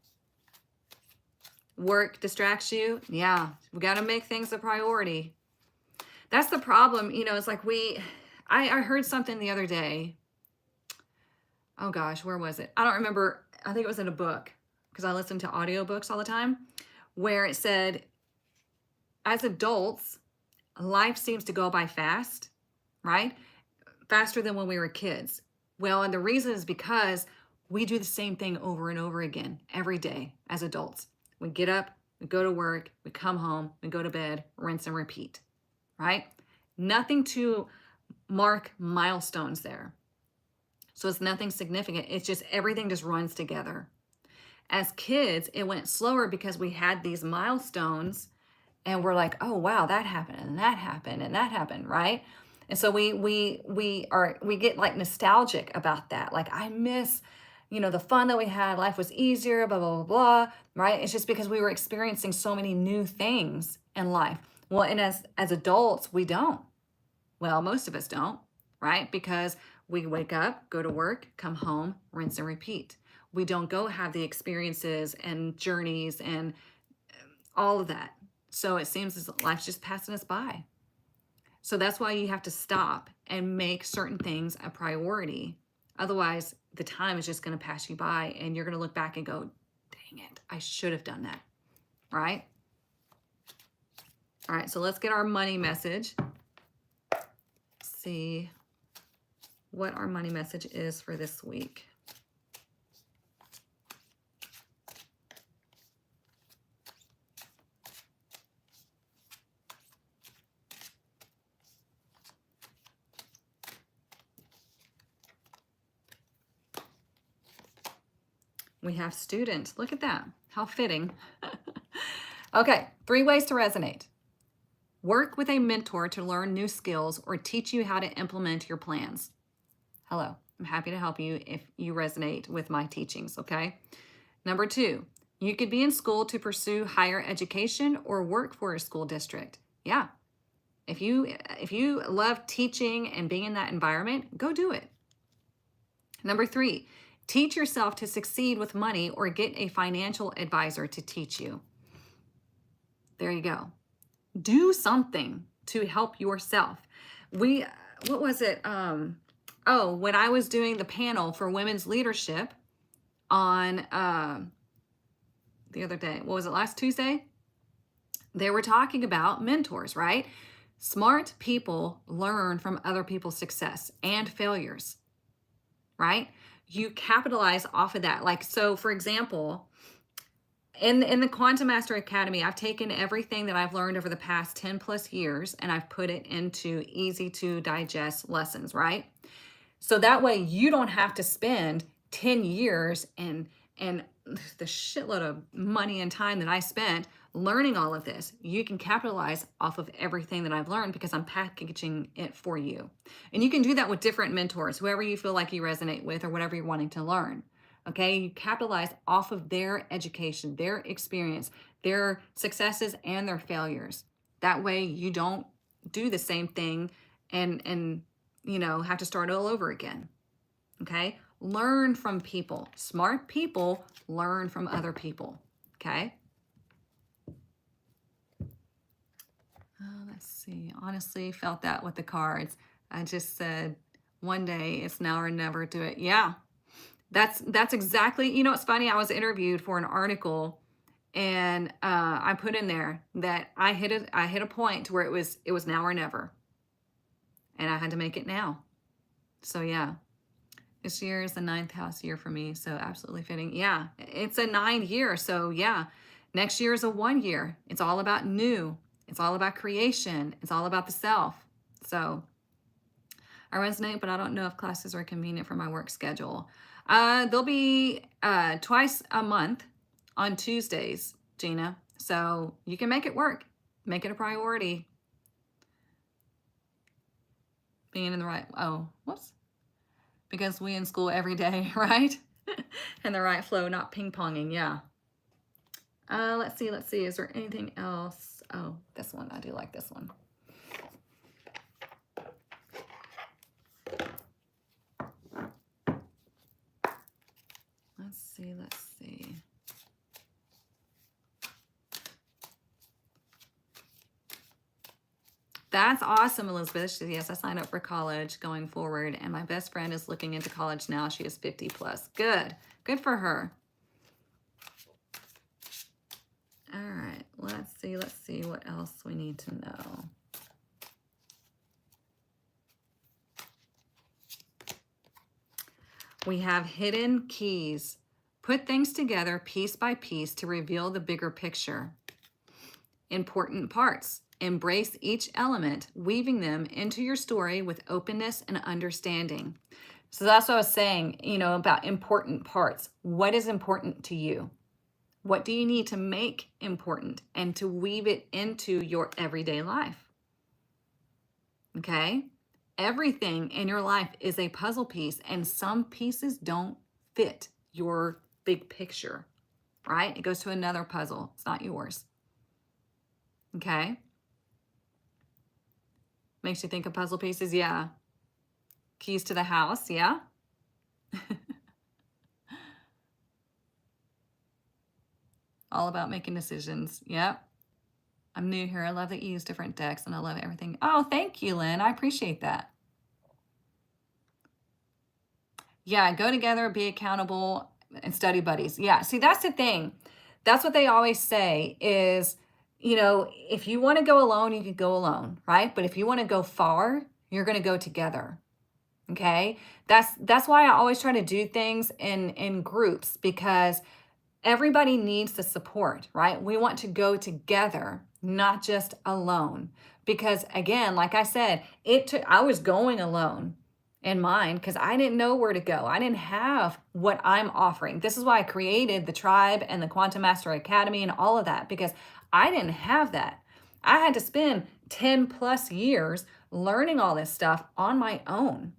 Work distracts you? Yeah, we got to make things a priority. That's the problem. You know, it's like I heard something the other day. Oh gosh, where was it? I don't remember. I think it was in a book, because I listen to audiobooks all the time, where it said, as adults, life seems to go by fast, right? Faster than when we were kids. Well, and the reason is because we do the same thing over and over again every day as adults. We get up, we go to work, we come home, we go to bed, rinse and repeat, right? Nothing to mark milestones there. So it's nothing significant. It's just everything just runs together. As kids, it went slower because we had these milestones and we're like, oh, wow, that happened and that happened and that happened, right? And so we get like nostalgic about that. Like I miss, the fun that we had. Life was easier, blah, blah, blah, blah, right? It's just because we were experiencing so many new things in life. Well, and as adults, we don't. Well, most of us don't, right? Because we wake up, go to work, come home, rinse and repeat. We don't go have the experiences and journeys and all of that. So it seems as life's just passing us by. So that's why you have to stop and make certain things a priority. Otherwise, the time is just going to pass you by and you're going to look back and go, dang it, I should have done that, right? All right, so let's get our money message. See what our money message is for this week. We have student. Look at that. How fitting. Okay, 3 ways to resonate. Work with a mentor to learn new skills or teach you how to implement your plans. Hello, I'm happy to help you if you resonate with my teachings, okay? Number 2, you could be in school to pursue higher education or work for a school district. Yeah. If you love teaching and being in that environment, go do it. Number 3, teach yourself to succeed with money or get a financial advisor to teach you. There you go. Do something to help yourself. What was it? When I was doing the panel for women's leadership on the other day, what was it, last Tuesday? They were talking about mentors, right? Smart people learn from other people's success and failures, right? You capitalize off of that. Like, so for example, in the Quantum Master Academy, I've taken everything that I've learned over the past 10 plus years and I've put it into easy to digest lessons, right? So that way you don't have to spend 10 years and the shitload of money and time that I spent learning all of this. You can capitalize off of everything that I've learned because I'm packaging it for you. And you can do that with different mentors, whoever you feel like you resonate with or whatever you're wanting to learn. Okay, you capitalize off of their education, their experience, their successes and their failures. That way you don't do the same thing and have to start all over again. Okay, learn from people. Smart people learn from other people. Okay. Let's see. Honestly, felt that with the cards. I just said, one day it's now or never. Do it. Yeah. That's exactly, it's funny. I was interviewed for an article and I put in there that I hit a point where it was now or never. And I had to make it now. So yeah, this year is the 9th house year for me. So absolutely fitting. Yeah, it's a 9 year. So yeah, next year is a 1 year. It's all about new. It's all about creation. It's all about the self. So I resonate, but I don't know if classes are convenient for my work schedule. They'll be twice a month on Tuesdays, Gina. So you can make it work. Make it a priority. Being in the right, whoops. Because we in school every day, right? And the right flow, not ping-ponging, yeah. Let's see. Is there anything else? Oh, this one. I do like this one. Let's see. That's awesome, Elizabeth. She says, yes, I signed up for college going forward, and my best friend is looking into college now. She is 50 plus. Good for her. All right, let's see what else we need to know. We have hidden keys. Put things together piece by piece to reveal the bigger picture. Important parts. Embrace each element, weaving them into your story with openness and understanding. So that's what I was saying, about important parts. What is important to you? What do you need to make important and to weave it into your everyday life? Okay? Everything in your life is a puzzle piece, and some pieces don't fit your big picture, right? It goes to another puzzle. It's not yours. Okay? Makes you think of puzzle pieces? Yeah. Keys to the house? Yeah. All about making decisions. Yep. I'm new here. I love that you use different decks and I love everything. Oh, thank you, Lynn. I appreciate that. Yeah, go together, be accountable, and study buddies. Yeah, see, that's the thing. That's what they always say is, if you want to go alone, you can go alone, right? But if you want to go far, you're going to go together. Okay? That's why I always try to do things in groups, because everybody needs the support, right? We want to go together, not just alone. Because again, like I said, I was going alone in mine because I didn't know where to go. I didn't have what I'm offering. This is why I created the tribe and the Quantum Master Academy and all of that, because I didn't have that. I had to spend 10 plus years learning all this stuff on my own.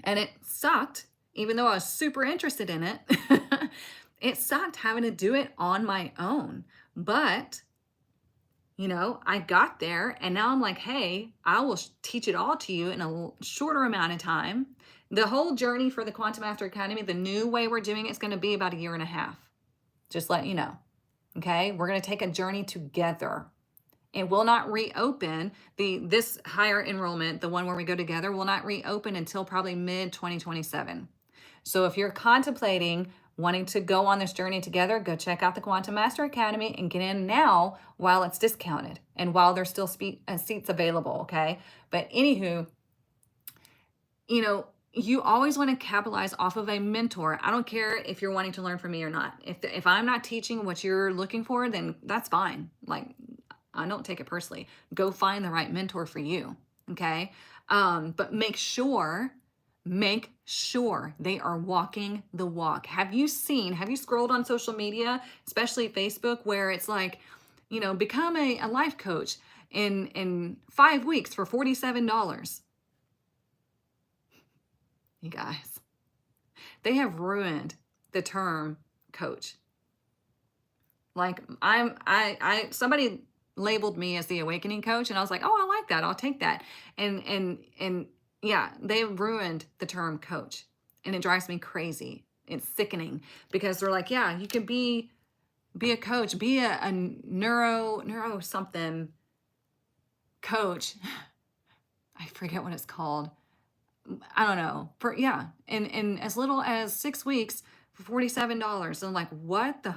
And it sucked, even though I was super interested in it. It sucked having to do it on my own. But, I got there and now I'm like, hey, I will teach it all to you in a shorter amount of time. The whole journey for the Quantum Master Academy, the new way we're doing it, is going to be about 1.5 years. Just let you know. Okay. We're going to take a journey together. It will not reopen. This higher enrollment, the one where we go together, will not reopen until probably mid-2027. So if you're contemplating wanting to go on this journey together, go check out the Quantum Master Academy and get in now while it's discounted and while there's still seats available, okay? But anywho, you always want to capitalize off of a mentor. I don't care if you're wanting to learn from me or not. If I'm not teaching what you're looking for, then that's fine. Like, I don't take it personally. Go find the right mentor for you, okay? But make sure they are walking the walk. Have you scrolled on social media, especially Facebook, where it's like, become a life coach in 5 weeks for $47? You guys, they have ruined the term coach. Like somebody labeled me as the awakening coach, and I was like, oh, I like that. I'll take that. And yeah, they ruined the term coach, and it drives me crazy. It's sickening because they're like, yeah, you can be a coach, be a neuro something coach. I forget what it's called. I don't know. In as little as 6 weeks for $47. I'm like, what the?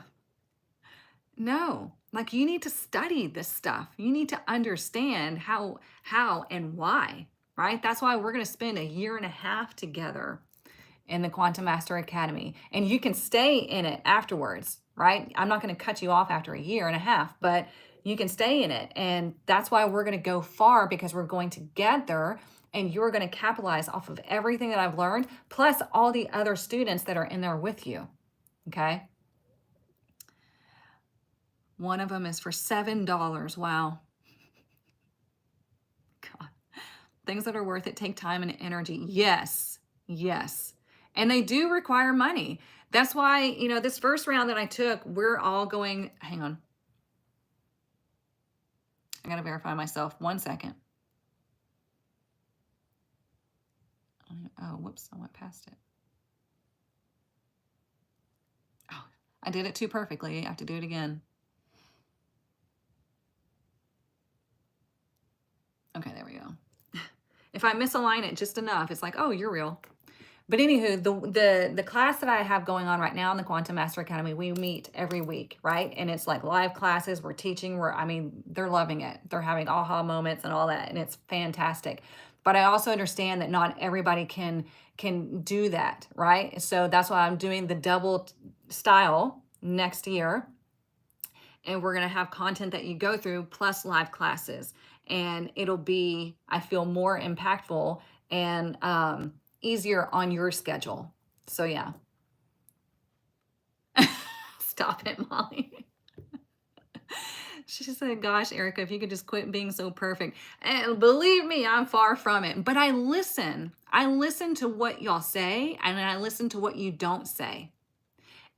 No, like, you need to study this stuff. You need to understand how and why, right? That's why we're going to spend 1.5 years together in the Quantum Master Academy, and you can stay in it afterwards, right? I'm not going to cut you off after 1.5 years, but you can stay in it. And that's why we're going to go far, because we're going together, and you're going to capitalize off of everything that I've learned, plus all the other students that are in there with you. Okay. One of them is for $7. Wow. God. Things that are worth it take time and energy. Yes. And they do require money. That's why, this first round that I took, we're all going, hang on. I got to verify myself. 1 second. Oh, whoops. I went past it. Oh, I did it too perfectly. I have to do it again. Okay, there we go. If I misalign it just enough, it's like, oh, you're real. But anywho, the class that I have going on right now in the Quantum Master Academy, we meet every week, right? And it's like live classes. We're teaching. They're loving it. They're having aha moments and all that, and it's fantastic. But I also understand that not everybody can do that, right? So that's why I'm doing the double style next year. And we're going to have content that you go through plus live classes. And it'll be, I feel, more impactful and easier on your schedule. So yeah. Stop it, Molly. She said, gosh, Erica, if you could just quit being so perfect. And believe me, I'm far from it. But I listen. I listen to what y'all say, and I listen to what you don't say.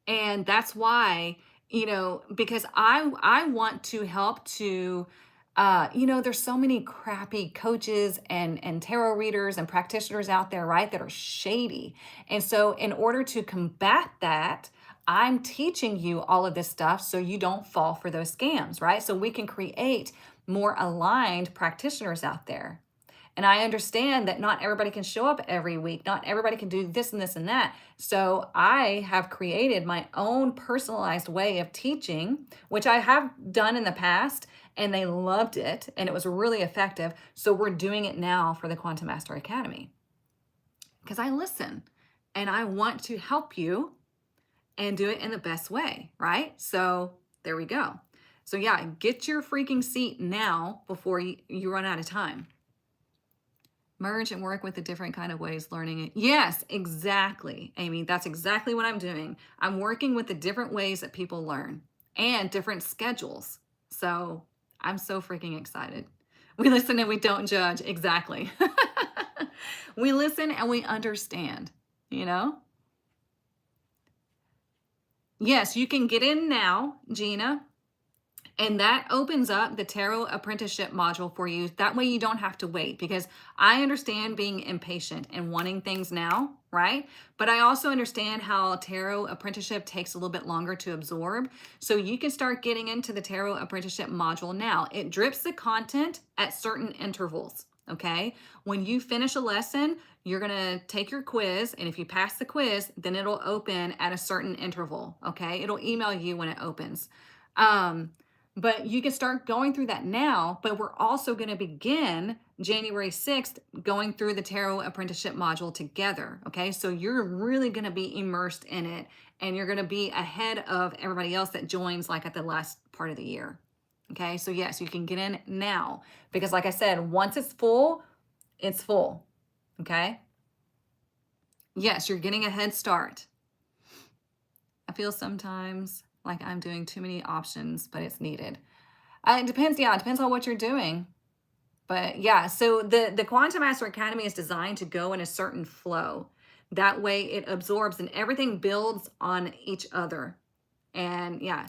And that's why, because I want to help to, there's so many crappy coaches and tarot readers and practitioners out there, right, that are shady. And so in order to combat that, I'm teaching you all of this stuff so you don't fall for those scams, right? So we can create more aligned practitioners out there. And I understand that not everybody can show up every week. Not everybody can do this and this and that. So I have created my own personalized way of teaching, which I have done in the past, and they loved it, and it was really effective. So we're doing it now for the Quantum Master Academy. Because I listen, and I want to help you and do it in the best way, right? So there we go. So yeah, get your freaking seat now before you run out of time. Merge and work with the different kind of ways learning it. Yes, exactly, Amy. That's exactly what I'm doing. I'm working with the different ways that people learn and different schedules. So I'm so freaking excited. We listen and we don't judge. Exactly. We listen and we understand, Yes, you can get in now, Gina. And that opens up the tarot apprenticeship module for you. That way you don't have to wait, because I understand being impatient and wanting things now, right? But I also understand how tarot apprenticeship takes a little bit longer to absorb. So you can start getting into the tarot apprenticeship module now. It drips the content at certain intervals, okay? When you finish a lesson, you're gonna take your quiz, and if you pass the quiz, then it'll open at a certain interval, okay? It'll email you when it opens. But you can start going through that now, but we're also going to begin January 6th going through the tarot apprenticeship module together, okay? So you're really going to be immersed in it, and you're going to be ahead of everybody else that joins like at the last part of the year, okay? So yes, you can get in now, because like I said, once it's full, okay? Yes, you're getting a head start. I feel sometimes like I'm doing too many options, but it's needed. It depends. Yeah, it depends on what you're doing. But yeah, so the Quantum Master Academy is designed to go in a certain flow. That way it absorbs and everything builds on each other. And yeah,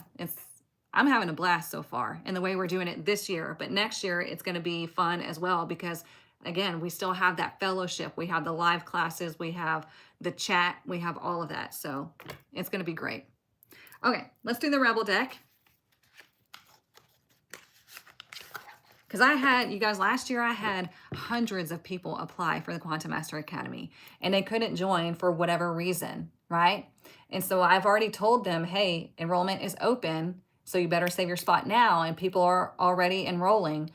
I'm having a blast so far in the way we're doing it this year. But next year it's going to be fun as well, because again, we still have that fellowship. We have the live classes. We have the chat. We have all of that. So it's going to be great. Okay, let's do the Rebel deck. Because you guys, last year I had hundreds of people apply for the Quantum Master Academy, and they couldn't join for whatever reason, right? And so I've already told them, hey, enrollment is open, so you better save your spot now, and people are already enrolling.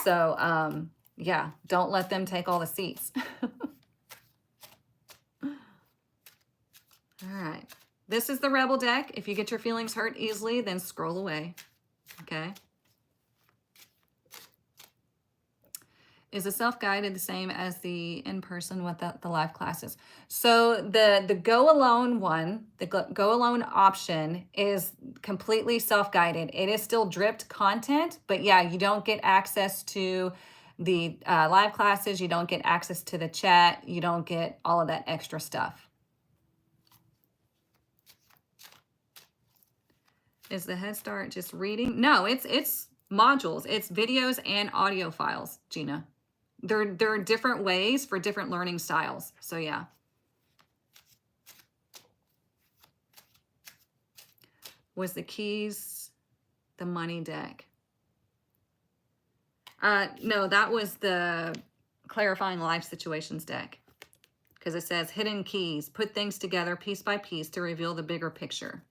So yeah, don't let them take all the seats. All right. This is the Rebel deck. If you get your feelings hurt easily, then scroll away, okay? Is the self-guided the same as the in-person with the live classes? So the go alone one, the go alone option is completely self-guided. It is still dripped content, but yeah, you don't get access to the live classes. You don't get access to the chat. You don't get all of that extra stuff. Is the Head Start just reading? No, it's modules. It's videos and audio files, Gina. There are different ways for different learning styles. So yeah. Was the keys the money deck? No, that was the clarifying life situations deck. Because it says hidden keys, put things together piece by piece to reveal the bigger picture.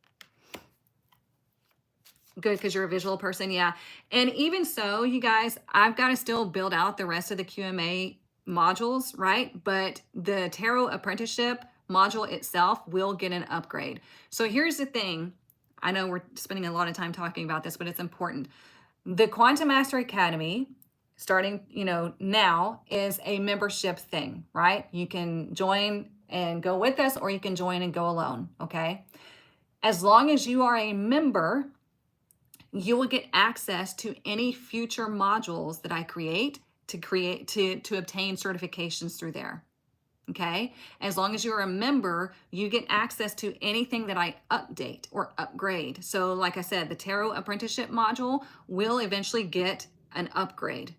Good, because you're a visual person, yeah. And even so, you guys, I've got to still build out the rest of the QMA modules, right? But the Tarot Apprenticeship module itself will get an upgrade. So here's the thing. I know we're spending a lot of time talking about this, but it's important. The Quantum Master Academy, starting, now, is a membership thing, right? You can join and go with us, or you can join and go alone, okay? As long as you are a member, you will get access to any future modules that I create to obtain certifications through there. Okay, as long as you're a member, you get access to anything that I update or upgrade. So like I said, the tarot apprenticeship module will eventually get an upgrade,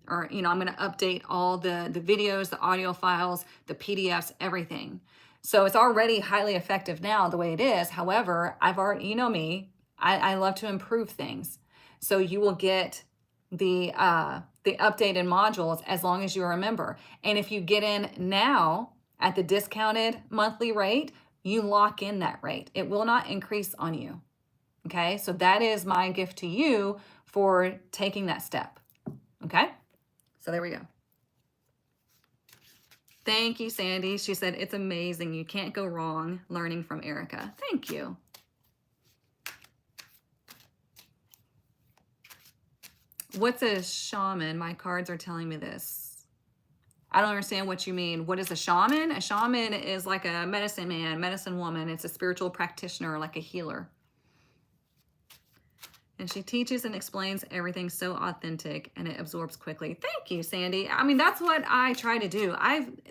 or I'm going to update all the videos, the audio files, the PDFs, everything. So it's already highly effective now the way it is. However, I've already, you know me, I love to improve things. So you will get the updated modules as long as you're a member. And if you get in now at the discounted monthly rate, you lock in that rate. It will not increase on you. Okay, so that is my gift to you for taking that step. Okay, so there we go. Thank you, Sandy. She said, it's amazing. You can't go wrong learning from Erica. Thank you. What's a shaman? My cards are telling me this. I don't understand what you mean. What is a shaman? A shaman is like a medicine man, medicine woman. It's a spiritual practitioner, like a healer. And she teaches and explains everything so authentic, and it absorbs quickly. Thank you, Sandy. I mean, that's what I try to do.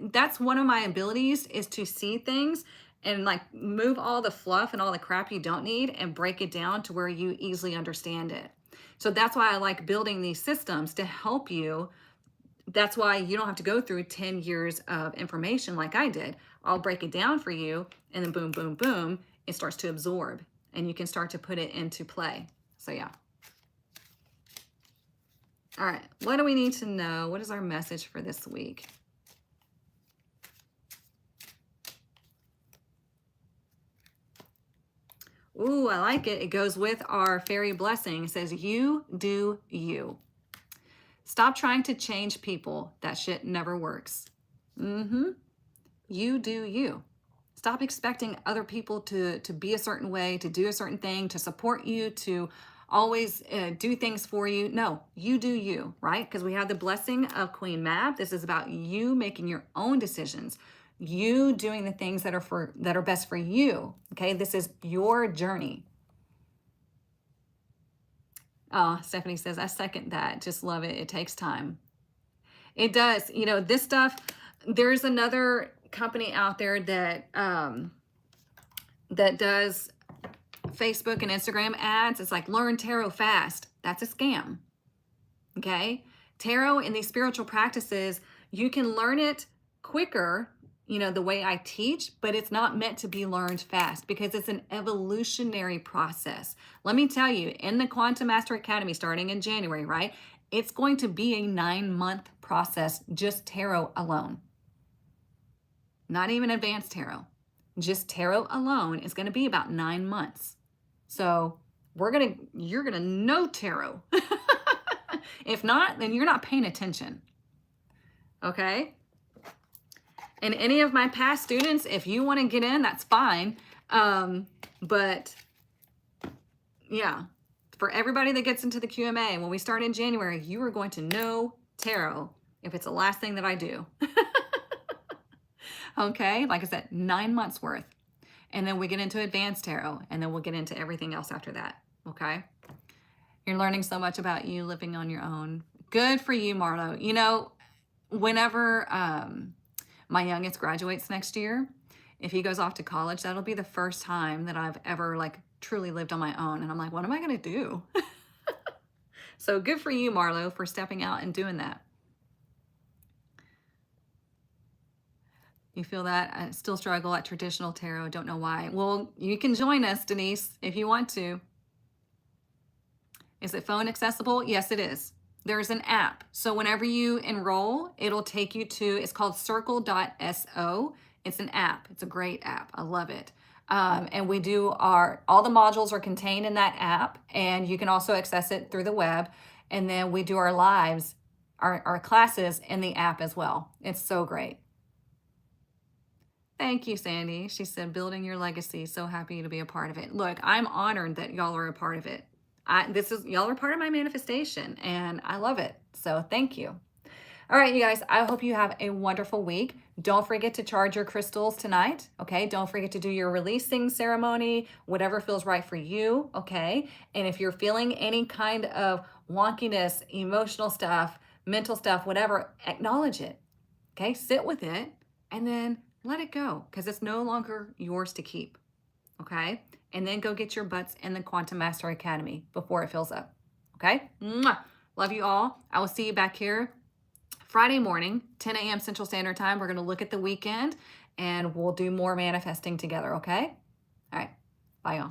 That's one of my abilities, is to see things and like move all the fluff and all the crap you don't need and break it down to where you easily understand it. So that's why I like building these systems to help you. That's why you don't have to go through 10 years of information like I did. I'll break it down for you, and then boom, boom, boom, it starts to absorb, and you can start to put it into play. So yeah. All right, what do we need to know? What is our message for this week? Ooh, I like it. It goes with our fairy blessing. It says, you do you. Stop trying to change people. That shit never works. You do you. Stop expecting other people to be a certain way, to do a certain thing, to support you, to always do things for you. No, you do you, right? Because we have the blessing of Queen Mab. This is about you making your own decisions, you doing the things that are best for you. Okay, this is your journey. Stephanie says, I second that. Just love it. It takes time. It does. This stuff, there's another company out there that that does Facebook and Instagram ads. It's like, learn tarot fast. That's a scam. Okay, tarot and these spiritual practices, you can learn it quicker, the way I teach, but it's not meant to be learned fast, because it's an evolutionary process. Let me tell you, in the Quantum Master Academy starting in January, right, it's going to be a 9-month process, just tarot alone. Not even advanced tarot. Just tarot alone is going to be about 9 months. So you're going to know tarot. If not, then you're not paying attention. Okay? And any of my past students, if you want to get in, that's fine. But yeah, for everybody that gets into the QMA, when we start in January, you are going to know tarot if it's the last thing that I do. Okay, like I said, 9 months worth. And then we get into advanced tarot, and then we'll get into everything else after that. Okay? You're learning so much about you living on your own. Good for you, Marlo. Whenever my youngest graduates next year, if he goes off to college, that'll be the first time that I've ever truly lived on my own. And I'm like, what am I going to do? So good for you, Marlo, for stepping out and doing that. You feel that? I still struggle at traditional tarot. Don't know why. Well, you can join us, Denise, if you want to. Is it phone accessible? Yes, it is. There's an app. So whenever you enroll, it'll take you to, it's called circle.so. It's an app. It's a great app. I love it. And we do all the modules are contained in that app, and you can also access it through the web. And then we do our lives, our classes in the app as well. It's so great. Thank you, Sandy. She said, building your legacy. So happy to be a part of it. Look, I'm honored that y'all are a part of it. Y'all are part of my manifestation, and I love it. So thank you. All right, you guys, I hope you have a wonderful week. Don't forget to charge your crystals tonight, okay? Don't forget to do your releasing ceremony, whatever feels right for you, okay? And if you're feeling any kind of wonkiness, emotional stuff, mental stuff, whatever, acknowledge it, okay? Sit with it and then let it go because it's no longer yours to keep, okay? And then go get your butts in the Quantum Master Academy before it fills up, okay? Mwah! Love you all. I will see you back here Friday morning, 10 a.m. Central Standard Time. We're going to look at the weekend and we'll do more manifesting together, okay? All right. Bye, y'all.